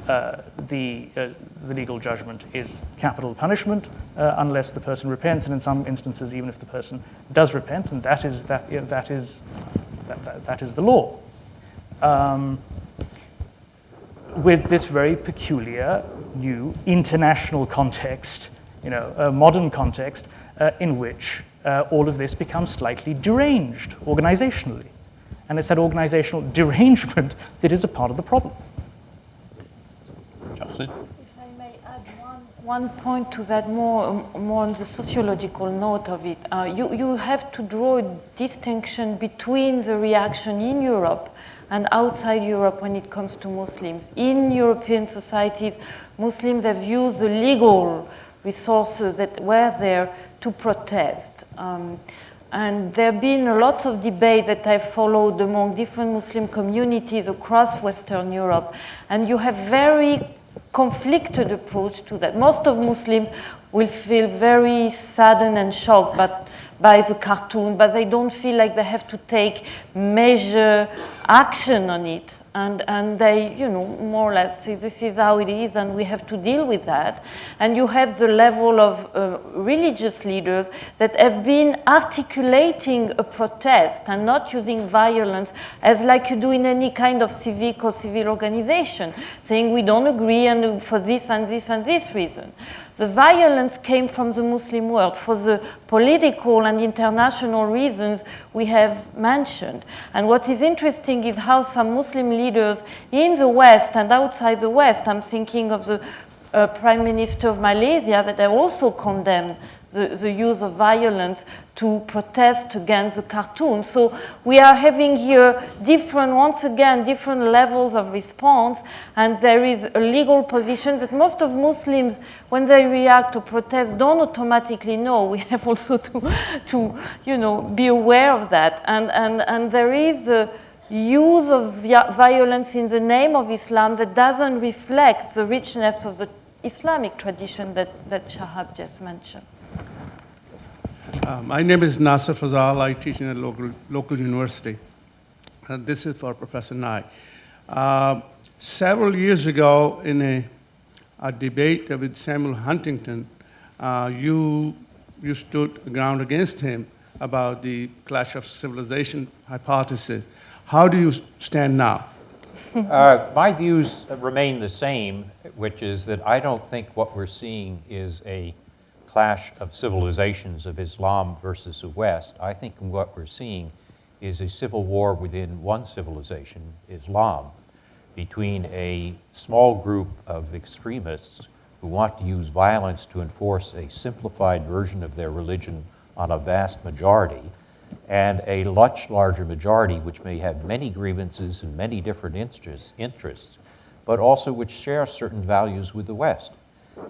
The legal judgment is capital punishment unless the person repents, and in some instances, even if the person does repent, and that is the law. With this very peculiar new international context, a modern context in which all of this becomes slightly deranged organizationally. And it's that organizational derangement that is a part of the problem. Justin? If I may add one point to that, more on the sociological note of it. You have to draw a distinction between the reaction in Europe and outside Europe when it comes to Muslims. In European societies, Muslims have used the legal resources that were there to protest. And there have been lots of debate that I've followed among different Muslim communities across Western Europe. And you have very conflicted approach to that. Most of Muslims will feel very saddened and shocked by the cartoon, but they don't feel like they have to take major action on it. And they, more or less say this is how it is and we have to deal with that. And you have the level of religious leaders that have been articulating a protest and not using violence as like you do in any kind of civic or civil organization, saying we don't agree and for this and this and this reason. The violence came from the Muslim world for the political and international reasons we have mentioned. And what is interesting is how some Muslim leaders in the West and outside the West, I'm thinking of the Prime Minister of Malaysia, that they also condemned the use of violence to protest against the cartoon. So we are having here once again, different levels of response, and there is a legal position that most of Muslims, when they react to protest, don't automatically know. We have also to be aware of that. And there is a use of violence in the name of Islam that doesn't reflect the richness of the Islamic tradition that Shahab just mentioned. My name is Nasser Fazal. I teach in a local university. This is for Professor Nye. Several years ago, in a debate with Samuel Huntington, you stood ground against him about the clash of civilization hypothesis. How do you stand now? My views remain the same, which is that I don't think what we're seeing is a clash of civilizations of Islam versus the West. I think what we're seeing is a civil war within one civilization, Islam, between a small group of extremists who want to use violence to enforce a simplified version of their religion on a vast majority, and a much larger majority which may have many grievances and many different interests, but also which share certain values with the West.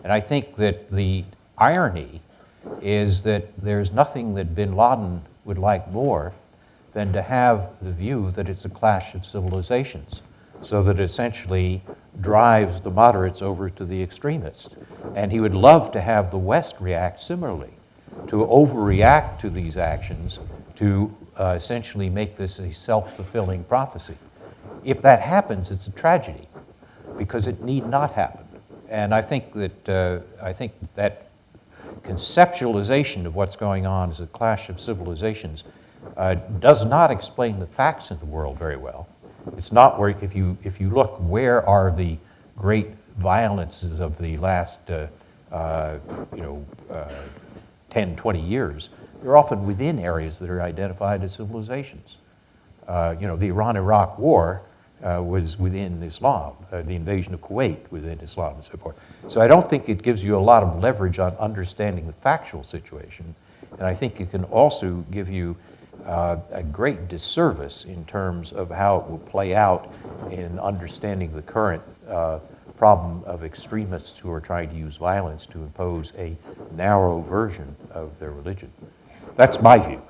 And I think that the irony is that there's nothing that bin Laden would like more than to have the view that it's a clash of civilizations, so that it essentially drives the moderates over to the extremists. And he would love to have the West react similarly, to overreact to these actions, to essentially make this a self-fulfilling prophecy. If that happens, it's a tragedy, because it need not happen. And I think that conceptualization of what's going on as a clash of civilizations does not explain the facts of the world very well. It's not where, if you look, where are the great violences of the last 10, 20 years, they're often within areas that are identified as civilizations. The Iran-Iraq War was within Islam, the invasion of Kuwait within Islam, and so forth. So I don't think it gives you a lot of leverage on understanding the factual situation, and I think it can also give you a great disservice in terms of how it will play out in understanding the current problem of extremists who are trying to use violence to impose a narrow version of their religion. That's my view.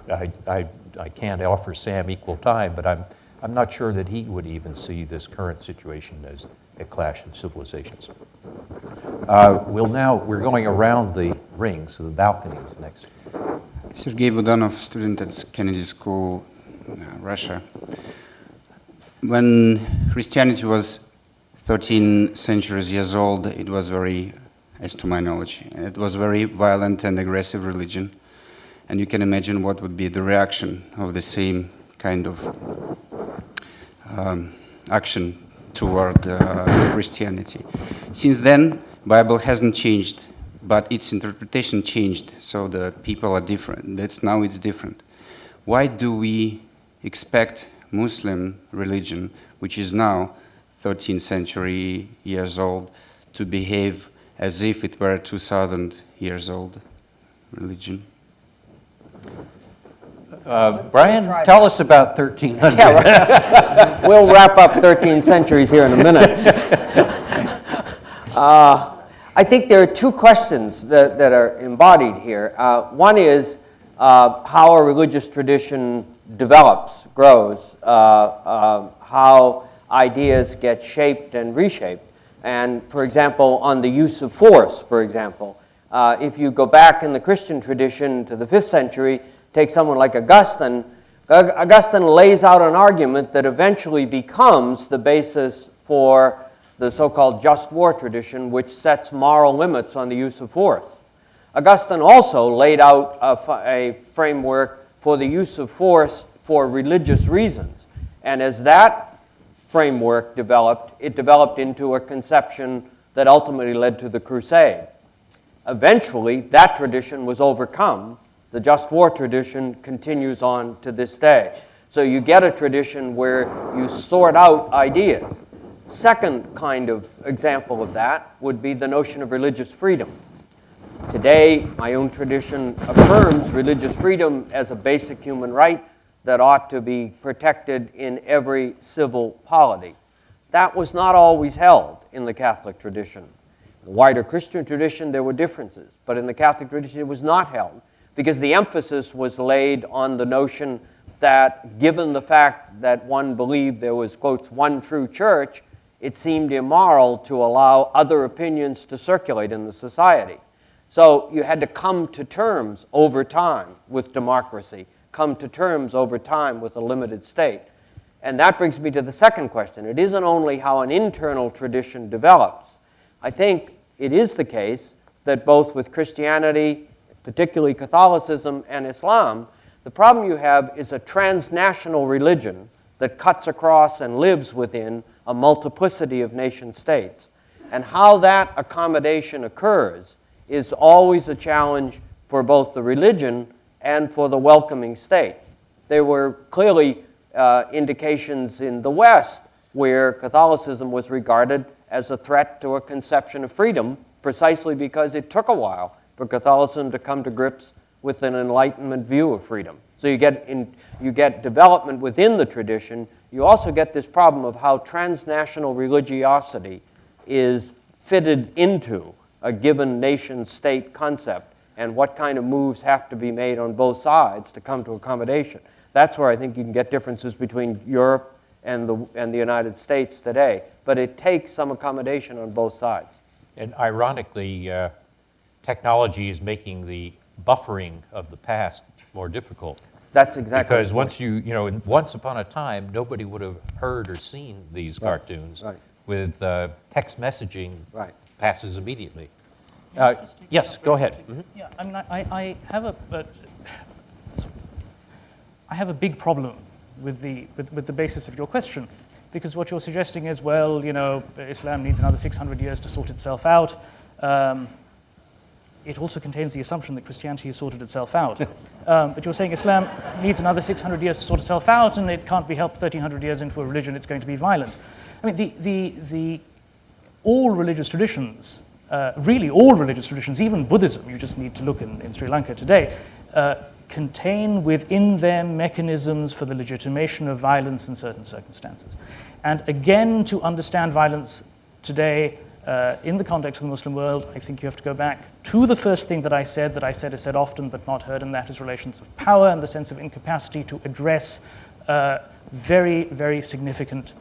I can't offer Sam equal time, but I'm not sure that he would even see this current situation as a clash of civilizations. We're going around the ring, so the balcony is next. Sergei Budanov, student at Kennedy School, Russia. When Christianity was 13 centuries years old, it was very, as to my knowledge, it was very violent and aggressive religion. And you can imagine what would be the reaction of the same kind of action toward Christianity. Since then, Bible hasn't changed, but its interpretation changed, so the people are different. Now it's different. Why do we expect Muslim religion, which is now 13th century years old, to behave as if it were a 2,000 years old religion? Brian, tell us about 1300. Yeah, right. We'll wrap up 13 centuries here in a minute. I think there are two questions that are embodied here. One is how a religious tradition develops, grows, how ideas get shaped and reshaped. And for example, on the use of force, for example, if you go back in the Christian tradition to the 5th century, take someone like Augustine, Augustine lays out an argument that eventually becomes the basis for the so-called just war tradition, which sets moral limits on the use of force. Augustine also laid out a framework for the use of force for religious reasons. And as that framework developed, it developed into a conception that ultimately led to the Crusade. Eventually, that tradition was overcome. The just war tradition continues on to this day. So you get a tradition where you sort out ideas. Second kind of example of that would be the notion of religious freedom. Today, my own tradition affirms religious freedom as a basic human right that ought to be protected in every civil polity. That was not always held in the Catholic tradition. In the wider Christian tradition, there were differences, but in the Catholic tradition, it was not held because the emphasis was laid on the notion that given the fact that one believed there was, quote, one true church, it seemed immoral to allow other opinions to circulate in the society. So you had to come to terms over time with democracy, come to terms over time with a limited state. And that brings me to the second question. It isn't only how an internal tradition develops. I think it is the case that both with Christianity, particularly Catholicism and Islam, the problem you have is a transnational religion that cuts across and lives within a multiplicity of nation states. And how that accommodation occurs is always a challenge for both the religion and for the welcoming state. There were clearly indications in the West where Catholicism was regarded as a threat to a conception of freedom precisely because it took a while for Catholicism to come to grips with an Enlightenment view of freedom. So you get development within the tradition, you also get this problem of how transnational religiosity is fitted into a given nation-state concept and what kind of moves have to be made on both sides to come to accommodation. That's where I think you can get differences between Europe and the United States today. But it takes some accommodation on both sides. And ironically, technology is making the buffering of the past more difficult. That's exactly Because once upon a time, nobody would have heard or seen these cartoons. Right. With text messaging, Right. passes immediately. Yes, go ahead. Mm-hmm. Yeah, I mean, I have a big problem with the basis of your question, because what you're suggesting is, well, Islam needs another 600 years to sort itself out. It also contains the assumption that Christianity has sorted itself out. But you're saying Islam needs another 600 years to sort itself out, and it can't be helped 1,300 years into a religion, it's going to be violent. I mean, all religious traditions, really all religious traditions, even Buddhism, you just need to look in Sri Lanka today, contain within them mechanisms for the legitimation of violence in certain circumstances. And again, to understand violence today in the context of the Muslim world, I think you have to go back to the first thing that I said is said often but not heard, and that is relations of power and the sense of incapacity to address very, very significant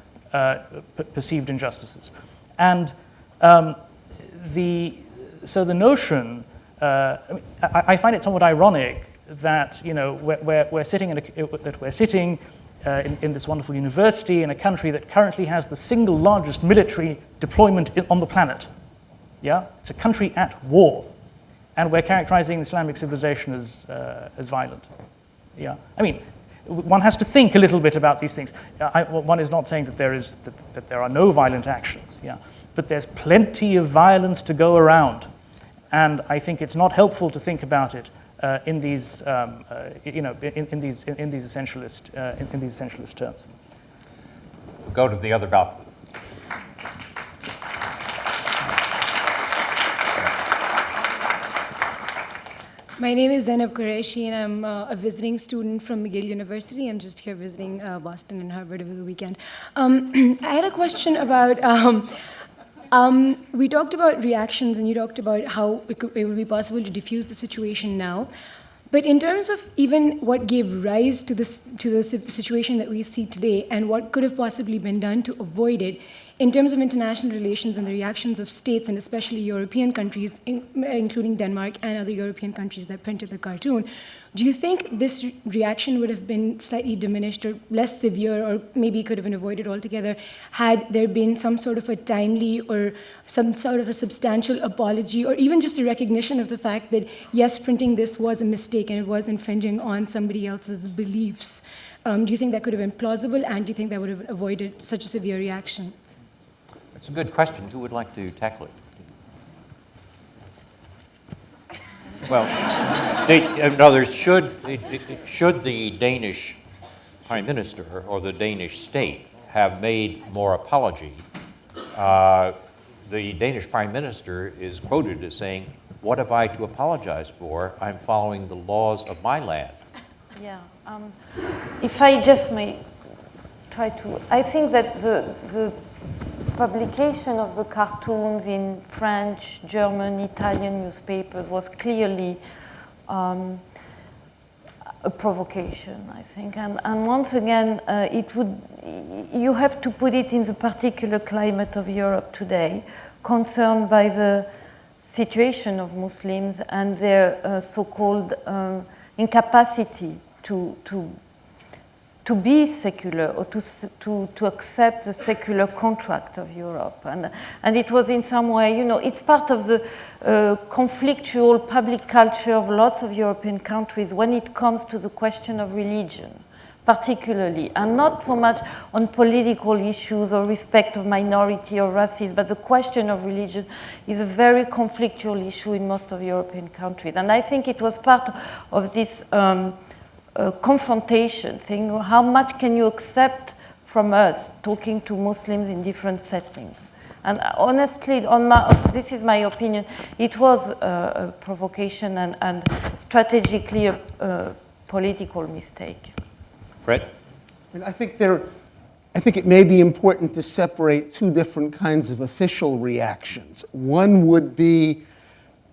perceived injustices. And so the notion, I find it somewhat ironic that we're sitting in this wonderful university in a country that currently has the single largest military deployment on the planet. Yeah, it's a country at war, and we're characterizing Islamic civilization as violent. Yeah, I mean, one has to think a little bit about these things. One is not saying that there are no violent actions. Yeah, but there's plenty of violence to go around, and I think it's not helpful to think about it in these essentialist terms. We'll go to the other balcony. My name is Zainab Qureshi, and I'm a visiting student from McGill University. I'm just here visiting Boston and Harvard over the weekend. I had a question about, we talked about reactions, and you talked about how it will be possible to diffuse the situation now. But in terms of even what gave rise to the situation that we see today and what could have possibly been done to avoid it, in terms of international relations and the reactions of states, and especially European countries, including Denmark and other European countries that printed the cartoon, do you think this reaction would have been slightly diminished or less severe, or maybe could have been avoided altogether, had there been some sort of a timely or some sort of a substantial apology, or even just a recognition of the fact that, yes, printing this was a mistake and it was infringing on somebody else's beliefs? Do you think that could have been plausible, and do you think that would have avoided such a severe reaction? It's a good question. Who would like to tackle it? Well, should the Danish Prime Minister or the Danish state have made more apology, the Danish Prime Minister is quoted as saying, "What have I to apologize for? I'm following the laws of my land." Yeah, if I just may try to, I think that the publication of the cartoons in French, German, Italian newspapers was clearly a provocation, I think. And once again, you have to put it in the particular climate of Europe today, concerned by the situation of Muslims and their so-called incapacity to be secular, or to accept the secular contract of Europe. And it was in some way, it's part of the conflictual public culture of lots of European countries when it comes to the question of religion, particularly, and not so much on political issues or respect of minority or races, but the question of religion is a very conflictual issue in most of European countries. And I think it was part of this confrontation thing. How much can you accept from us talking to Muslims in different settings? And honestly, this is my opinion, it was a provocation and strategically a political mistake. Fred? I mean, I think there I think it may be important to separate two different kinds of official reactions. One would be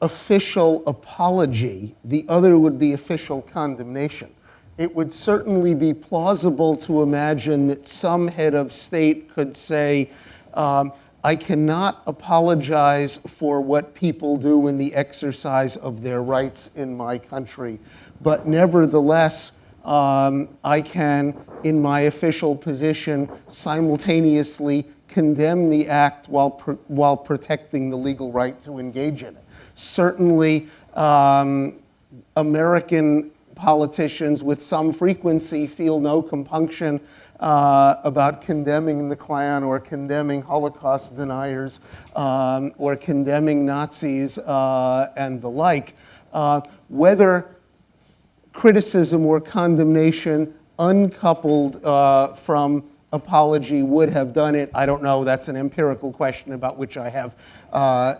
official apology, the other would be official condemnation. It would certainly be plausible to imagine that some head of state could say, I cannot apologize for what people do in the exercise of their rights in my country, but nevertheless, I can, in my official position, simultaneously condemn the act while protecting the legal right to engage in it. Certainly, American politicians with some frequency feel no compunction about condemning the Klan or condemning Holocaust deniers or condemning Nazis and the like. Whether criticism or condemnation uncoupled from apology would have done it, I don't know. That's an empirical question about which I have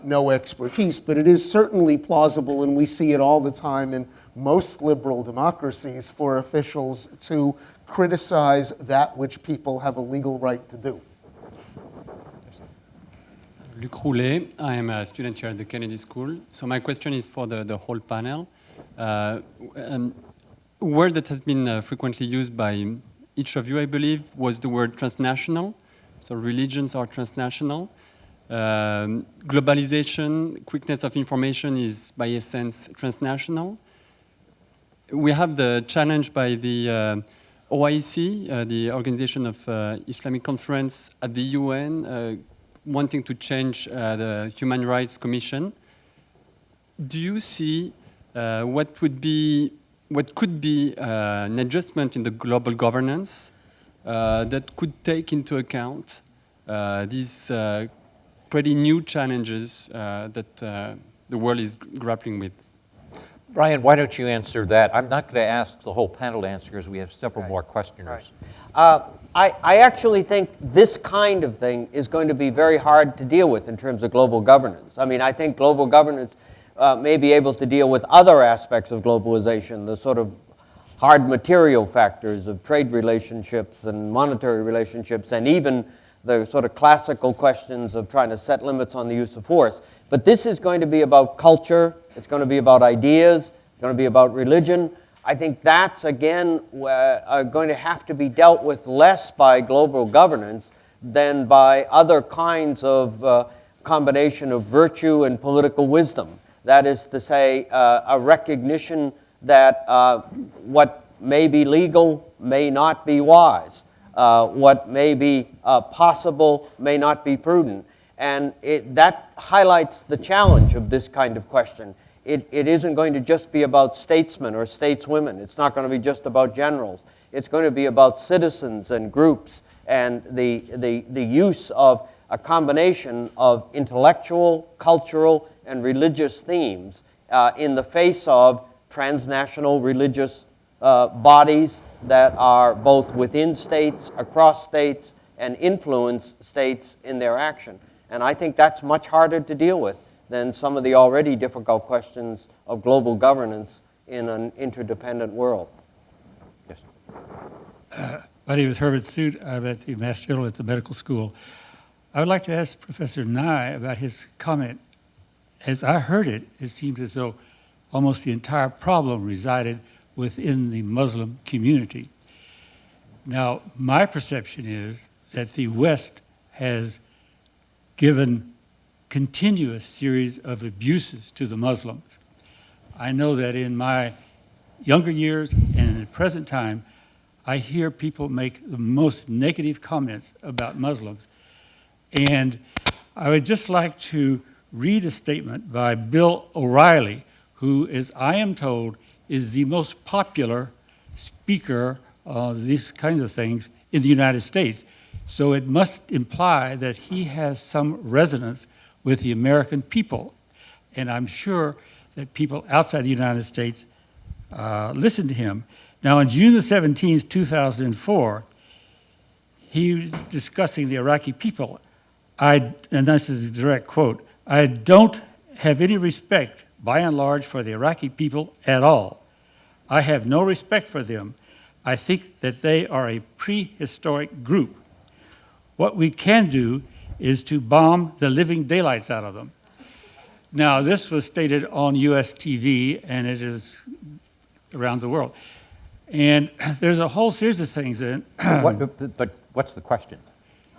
no expertise. But it is certainly plausible, and we see it all the time in most liberal democracies, for officials to criticize that which people have a legal right to do. Luc Roulet, I am a student here at the Kennedy School. So my question is for the whole panel. A word that has been frequently used by each of you, I believe, was the word transnational. So religions are transnational. Globalization, quickness of information is by essence transnational. We have the challenge by the OIC, the Organization of Islamic Conference at the UN, wanting to change the Human Rights Commission. Do you see what could be an adjustment in the global governance that could take into account these pretty new challenges that the world is grappling with? Brian, why don't you answer that? I'm not going to ask the whole panel to answer because we have several more questioners. I actually think this kind of thing is going to be very hard to deal with in terms of global governance. I mean, I think global governance may be able to deal with other aspects of globalization, the sort of hard material factors of trade relationships and monetary relationships, and even the sort of classical questions of trying to set limits on the use of force. But this is going to be about culture, it's going to be about ideas, it's going to be about religion. I think that's, again, going to have to be dealt with less by global governance than by other kinds of combination of virtue and political wisdom. That is to say, a recognition that what may be legal may not be wise. What may be possible may not be prudent. And that highlights the challenge of this kind of question. It isn't going to just be about statesmen or stateswomen. It's not going to be just about generals. It's going to be about citizens and groups and the use of a combination of intellectual, cultural, and religious themes in the face of transnational religious bodies that are both within states, across states, and influence states in their action. And I think that's much harder to deal with than some of the already difficult questions of global governance in an interdependent world. Yes. My name is Herbert Soot. I'm at the Mass General at the medical school. I would like to ask Professor Nye about his comment. As I heard it, it seemed as though almost the entire problem resided within the Muslim community. Now, my perception is that the West has given continuous series of abuses to the Muslims. I know that in my younger years and in the present time, I hear people make the most negative comments about Muslims. And I would just like to read a statement by Bill O'Reilly, who, as I am told, is the most popular speaker of these kinds of things in the United States. So it must imply that he has some resonance with the American people. And I'm sure that people outside the United States listen to him. Now, on June the 17th, 2004, he was discussing the Iraqi people. And this is a direct quote, "I don't have any respect, by and large, for the Iraqi people at all. I have no respect for them. I think that they are a prehistoric group. What we can do is to bomb the living daylights out of them. Now, this was stated on US TV, and it is around the world. And there's a whole series of things. But what's the question?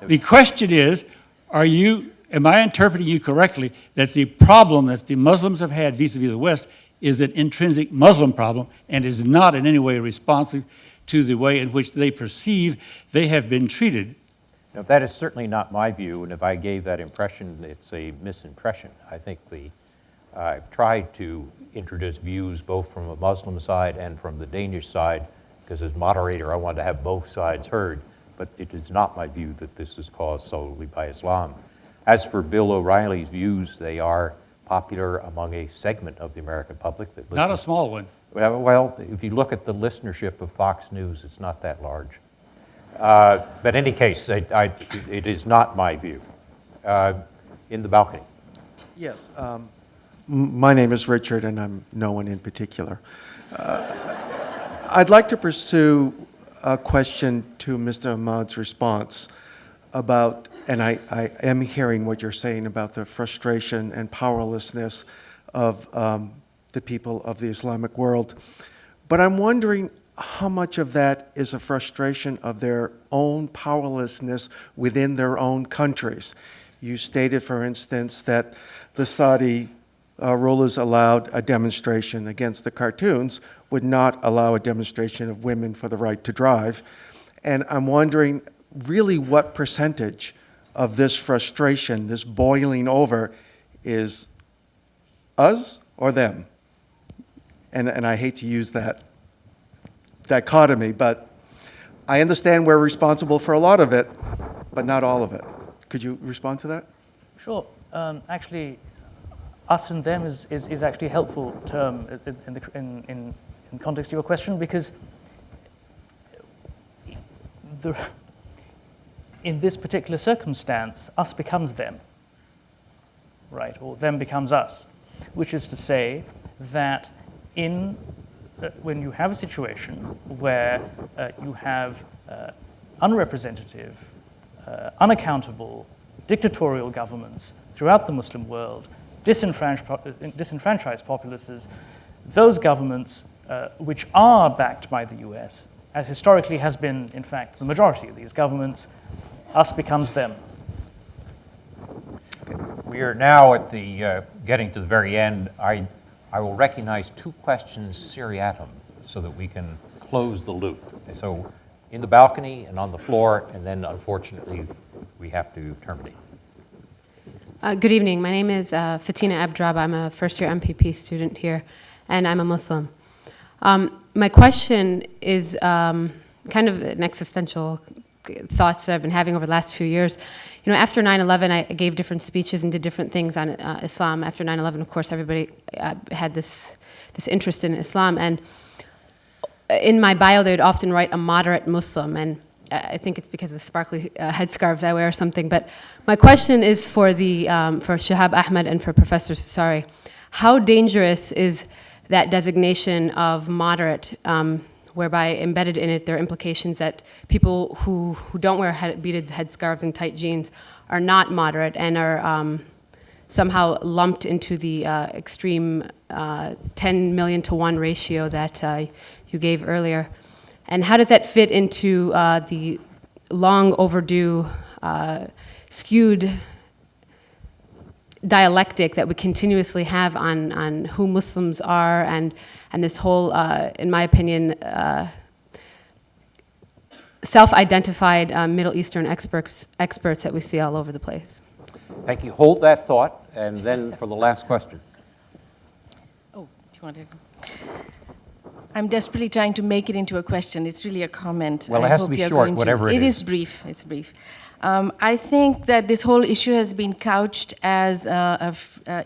The question is, am I interpreting you correctly that the problem that the Muslims have had vis-a-vis the West is an intrinsic Muslim problem and is not in any way responsive to the way in which they perceive they have been treated? Now, that is certainly not my view, and if I gave that impression, it's a misimpression. I think I've tried to introduce views both from a Muslim side and from the Danish side, because as moderator, I wanted to have both sides heard, but it is not my view that this is caused solely by Islam. As for Bill O'Reilly's views, they are popular among a segment of the American public that listens. Not a small one. Well, if you look at the listenership of Fox News, it's not that large. But in any case, it is not my view. In the balcony. Yes. My name is Richard, and I'm no one in particular. I'd like to pursue a question to Mr. Ahmad's response about, and I am hearing what you're saying about the frustration and powerlessness of the people of the Islamic world. But I'm wondering how much of that is a frustration of their own powerlessness within their own countries. You stated, for instance, that the Saudi rulers allowed a demonstration against the cartoons, would not allow a demonstration of women for the right to drive. And I'm wondering really what percentage of this frustration, this boiling over, is us or them? And I hate to use that dichotomy, but I understand we're responsible for a lot of it, but not all of it. Could you respond to that? Sure. Actually, us and them is actually a helpful term in context of your question, because in this particular circumstance, us becomes them, right? Or them becomes us, which is to say that when you have a situation where you have unrepresentative, unaccountable, dictatorial governments throughout the Muslim world, disenfranchised populaces, those governments which are backed by the US, as historically has been, in fact, the majority of these governments, us becomes them. We are now at the getting to the very end. I will recognize two questions seriatim so that we can close the loop. So in the balcony and on the floor, and then unfortunately we have to terminate. Good evening. My name is Fatina Abdrab. I'm a first-year MPP student here, and I'm a Muslim. My question is kind of an existential thoughts that I've been having over the last few years. You know, after 9/11, I gave different speeches and did different things on Islam. After 9/11, of course, everybody had this interest in Islam, and in my bio, they would often write a moderate Muslim, and I think it's because of the sparkly headscarves I wear or something. But my question is for Shihab Ahmed and for Professor Susari. How dangerous is that designation of moderate, whereby embedded in it there are implications that people who don't wear beaded headscarves and tight jeans are not moderate and are somehow lumped into the extreme 10 million to 1 ratio that you gave earlier? And how does that fit into the long overdue skewed dialectic that we continuously have on who Muslims are and this whole, in my opinion, self-identified Middle Eastern experts that we see all over the place? Thank you. Hold that thought, and then for the last question. Oh, do you want to? I'm desperately trying to make it into a question. It's really a comment. Well, it has to be short, whatever it is. It is brief. It's brief. I think that this whole issue has been couched as an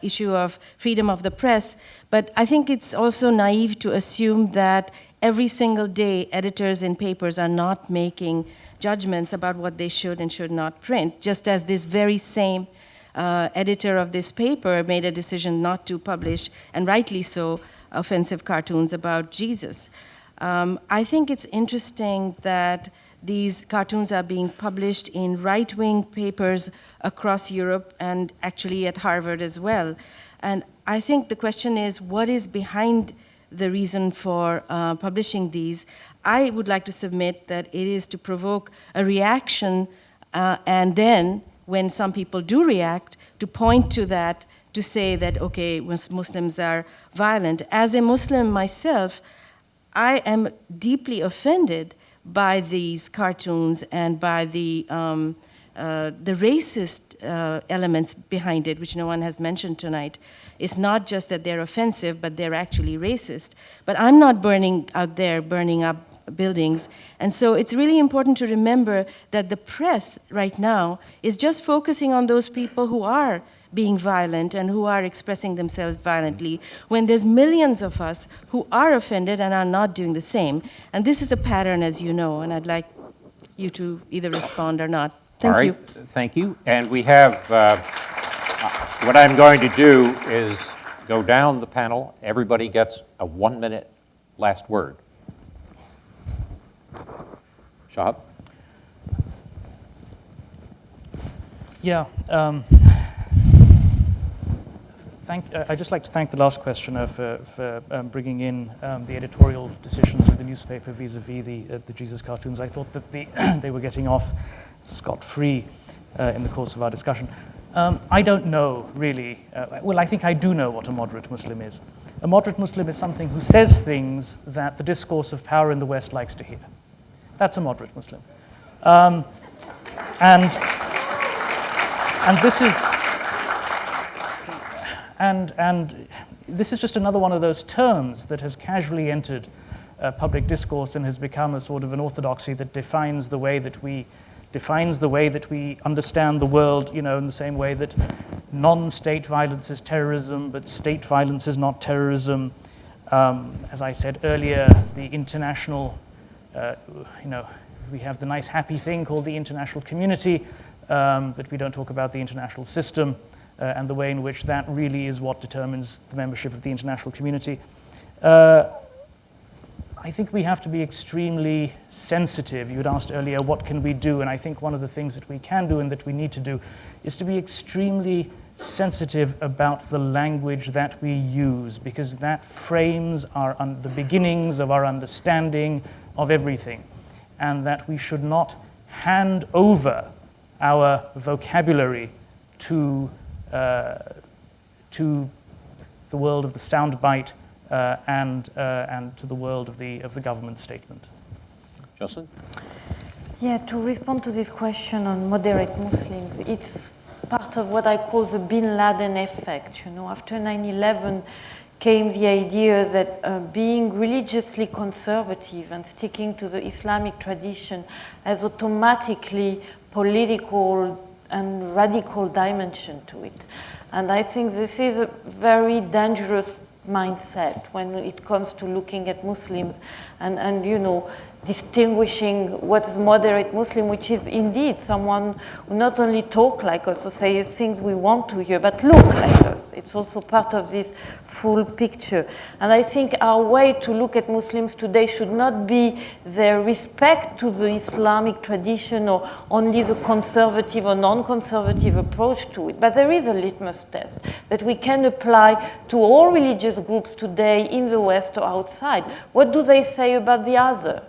issue of freedom of the press, but I think it's also naive to assume that every single day editors in papers are not making judgments about what they should and should not print, just as this very same editor of this paper made a decision not to publish, and rightly so, offensive cartoons about Jesus. I think it's interesting that these cartoons are being published in right-wing papers across Europe and actually at Harvard as well. And I think the question is, what is behind the reason for publishing these? I would like to submit that it is to provoke a reaction, and then when some people do react, to point to that, to say that, okay, Muslims are violent. As a Muslim myself, I am deeply offended by these cartoons and by the racist elements behind it, which no one has mentioned tonight. It's not just that they're offensive, but they're actually racist. But I'm not burning up buildings. And so it's really important to remember that the press right now is just focusing on those people who are being violent and who are expressing themselves violently, when there's millions of us who are offended and are not doing the same. And this is a pattern, as you know, and I'd like you to either respond or not. Thank you. Thank you. And we have, what I'm going to do is go down the panel. Everybody gets a 1-minute last word. Shahab? Yeah. I'd just like to thank the last questioner for bringing in the editorial decisions of the newspaper vis-a-vis the Jesus cartoons. I thought that they were getting off scot-free in the course of our discussion. I don't know, really. Well, I think I do know what a moderate Muslim is. A moderate Muslim is something who says things that the discourse of power in the West likes to hear. That's a moderate Muslim. And this is... And this is just another one of those terms that has casually entered public discourse and has become a sort of an orthodoxy that defines the way that we understand the world, you know, in the same way that non-state violence is terrorism, but state violence is not terrorism. As I said earlier, the international, we have the nice happy thing called the international community, but we don't talk about the international system. And the way in which that really is what determines the membership of the international community. I think we have to be extremely sensitive. You had asked earlier, what can we do? And I think one of the things that we can do and that we need to do is to be extremely sensitive about the language that we use, because that frames the beginnings of our understanding of everything. And that we should not hand over our vocabulary to the world of the soundbite and to the world of the government statement. Jocelyn? Yeah, to respond to this question on moderate Muslims, it's part of what I call the Bin Laden effect. You know, after 9/11 came the idea that being religiously conservative and sticking to the Islamic tradition has automatically political and radical dimension to it. And I think this is a very dangerous mindset when it comes to looking at Muslims and you know, distinguishing what is moderate Muslim, which is indeed someone who not only talk like us or say things we want to hear, but look like us. It's also part of this full picture. And I think our way to look at Muslims today should not be their respect to the Islamic tradition or only the conservative or non-conservative approach to it, but there is a litmus test that we can apply to all religious groups today in the West or outside. What do they say about the other?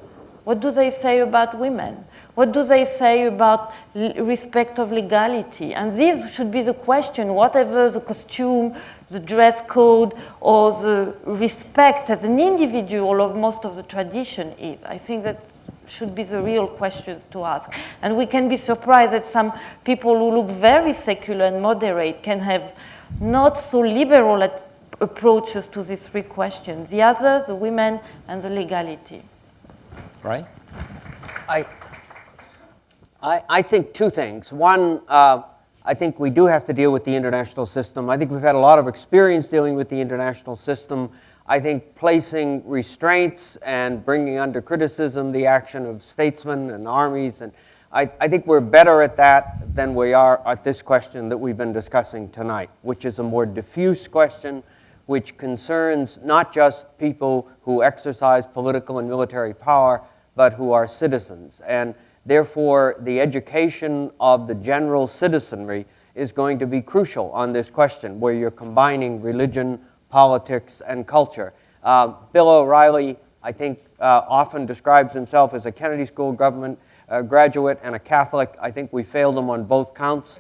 What do they say about women? What do they say about respect of legality? And this should be the question, whatever the costume, the dress code, or the respect as an individual of most of the tradition is. I think that should be the real questions to ask. And we can be surprised that some people who look very secular and moderate can have not so liberal approaches to these three questions: the other, the women, and the legality. Right? I think two things. One, I think we do have to deal with the international system. I think we've had a lot of experience dealing with the international system. I think placing restraints and bringing under criticism the action of statesmen and armies, and I think we're better at that than we are at this question that we've been discussing tonight, which is a more diffuse question, which concerns not just people who exercise political and military power, but who are citizens. And Therefore, the education of the general citizenry is going to be crucial on this question, where you're combining religion, politics, and culture. Bill O'Reilly, I think, often describes himself as a Kennedy School government graduate and a Catholic. I think we failed him on both counts.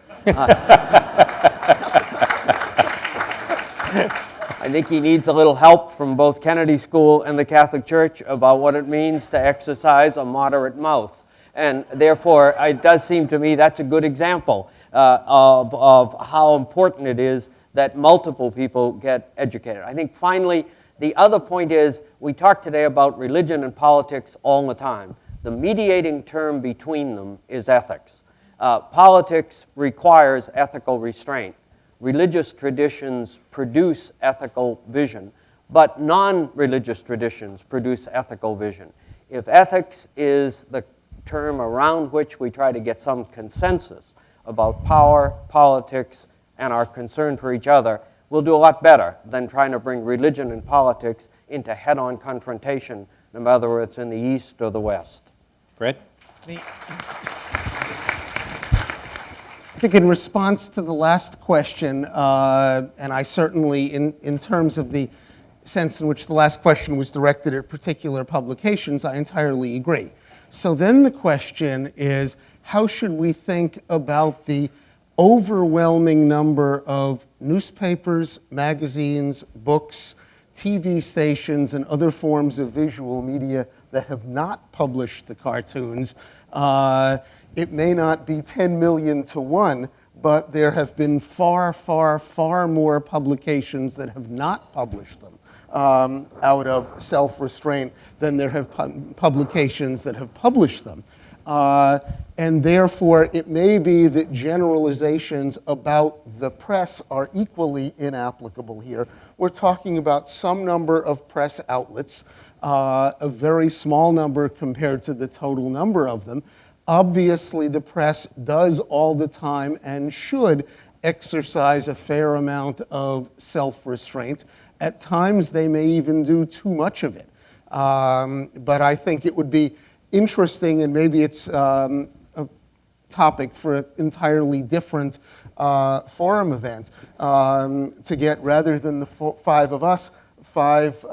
I think he needs a little help from both Kennedy School and the Catholic Church about what it means to exercise a moderate mouth. And therefore, it does seem to me that's a good example of how important it is that multiple people get educated. I think finally, the other point is, we talk today about religion and politics all the time. The mediating term between them is ethics. Politics requires ethical restraint. Religious traditions produce ethical vision, but non-religious traditions produce ethical vision. If ethics is the term around which we try to get some consensus about power, politics, and our concern for each other, we'll do a lot better than trying to bring religion and politics into head-on confrontation, no matter whether it's in the East or the West. Fred? I think in response to the last question, and I certainly, in terms of the sense in which the last question was directed at particular publications, I entirely agree. So then the question is, how should we think about the overwhelming number of newspapers, magazines, books, TV stations, and other forms of visual media that have not published the cartoons? It may not be 10 million to 1, but there have been far, far, far more publications that have not published them out of self-restraint than there have publications that have published them. And therefore, it may be that generalizations about the press are equally inapplicable here. We're talking about some number of press outlets, a very small number compared to the total number of them. Obviously, the press does all the time and should exercise a fair amount of self-restraint. At times, they may even do too much of it. But I think it would be interesting, and maybe it's a topic for an entirely different forum event, to get, rather than the 5 of us, 5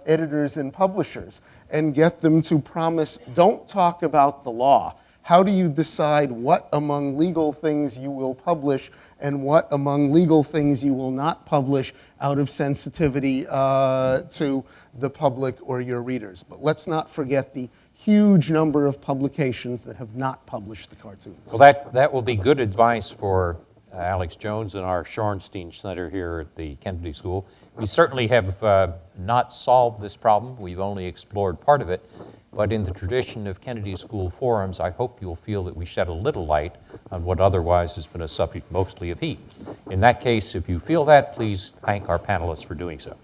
editors and publishers, and get them to promise, don't talk about the law. How do you decide what among legal things you will publish and what among legal things you will not publish out of sensitivity to the public or your readers? But let's not forget the huge number of publications that have not published the cartoons. Well, that will be good advice for Alex Jones and our Shorenstein Center here at the Kennedy School. We certainly have not solved this problem. We've only explored part of it. But in the tradition of Kennedy School forums, I hope you'll feel that we shed a little light on what otherwise has been a subject mostly of heat. In that case, if you feel that, please thank our panelists for doing so.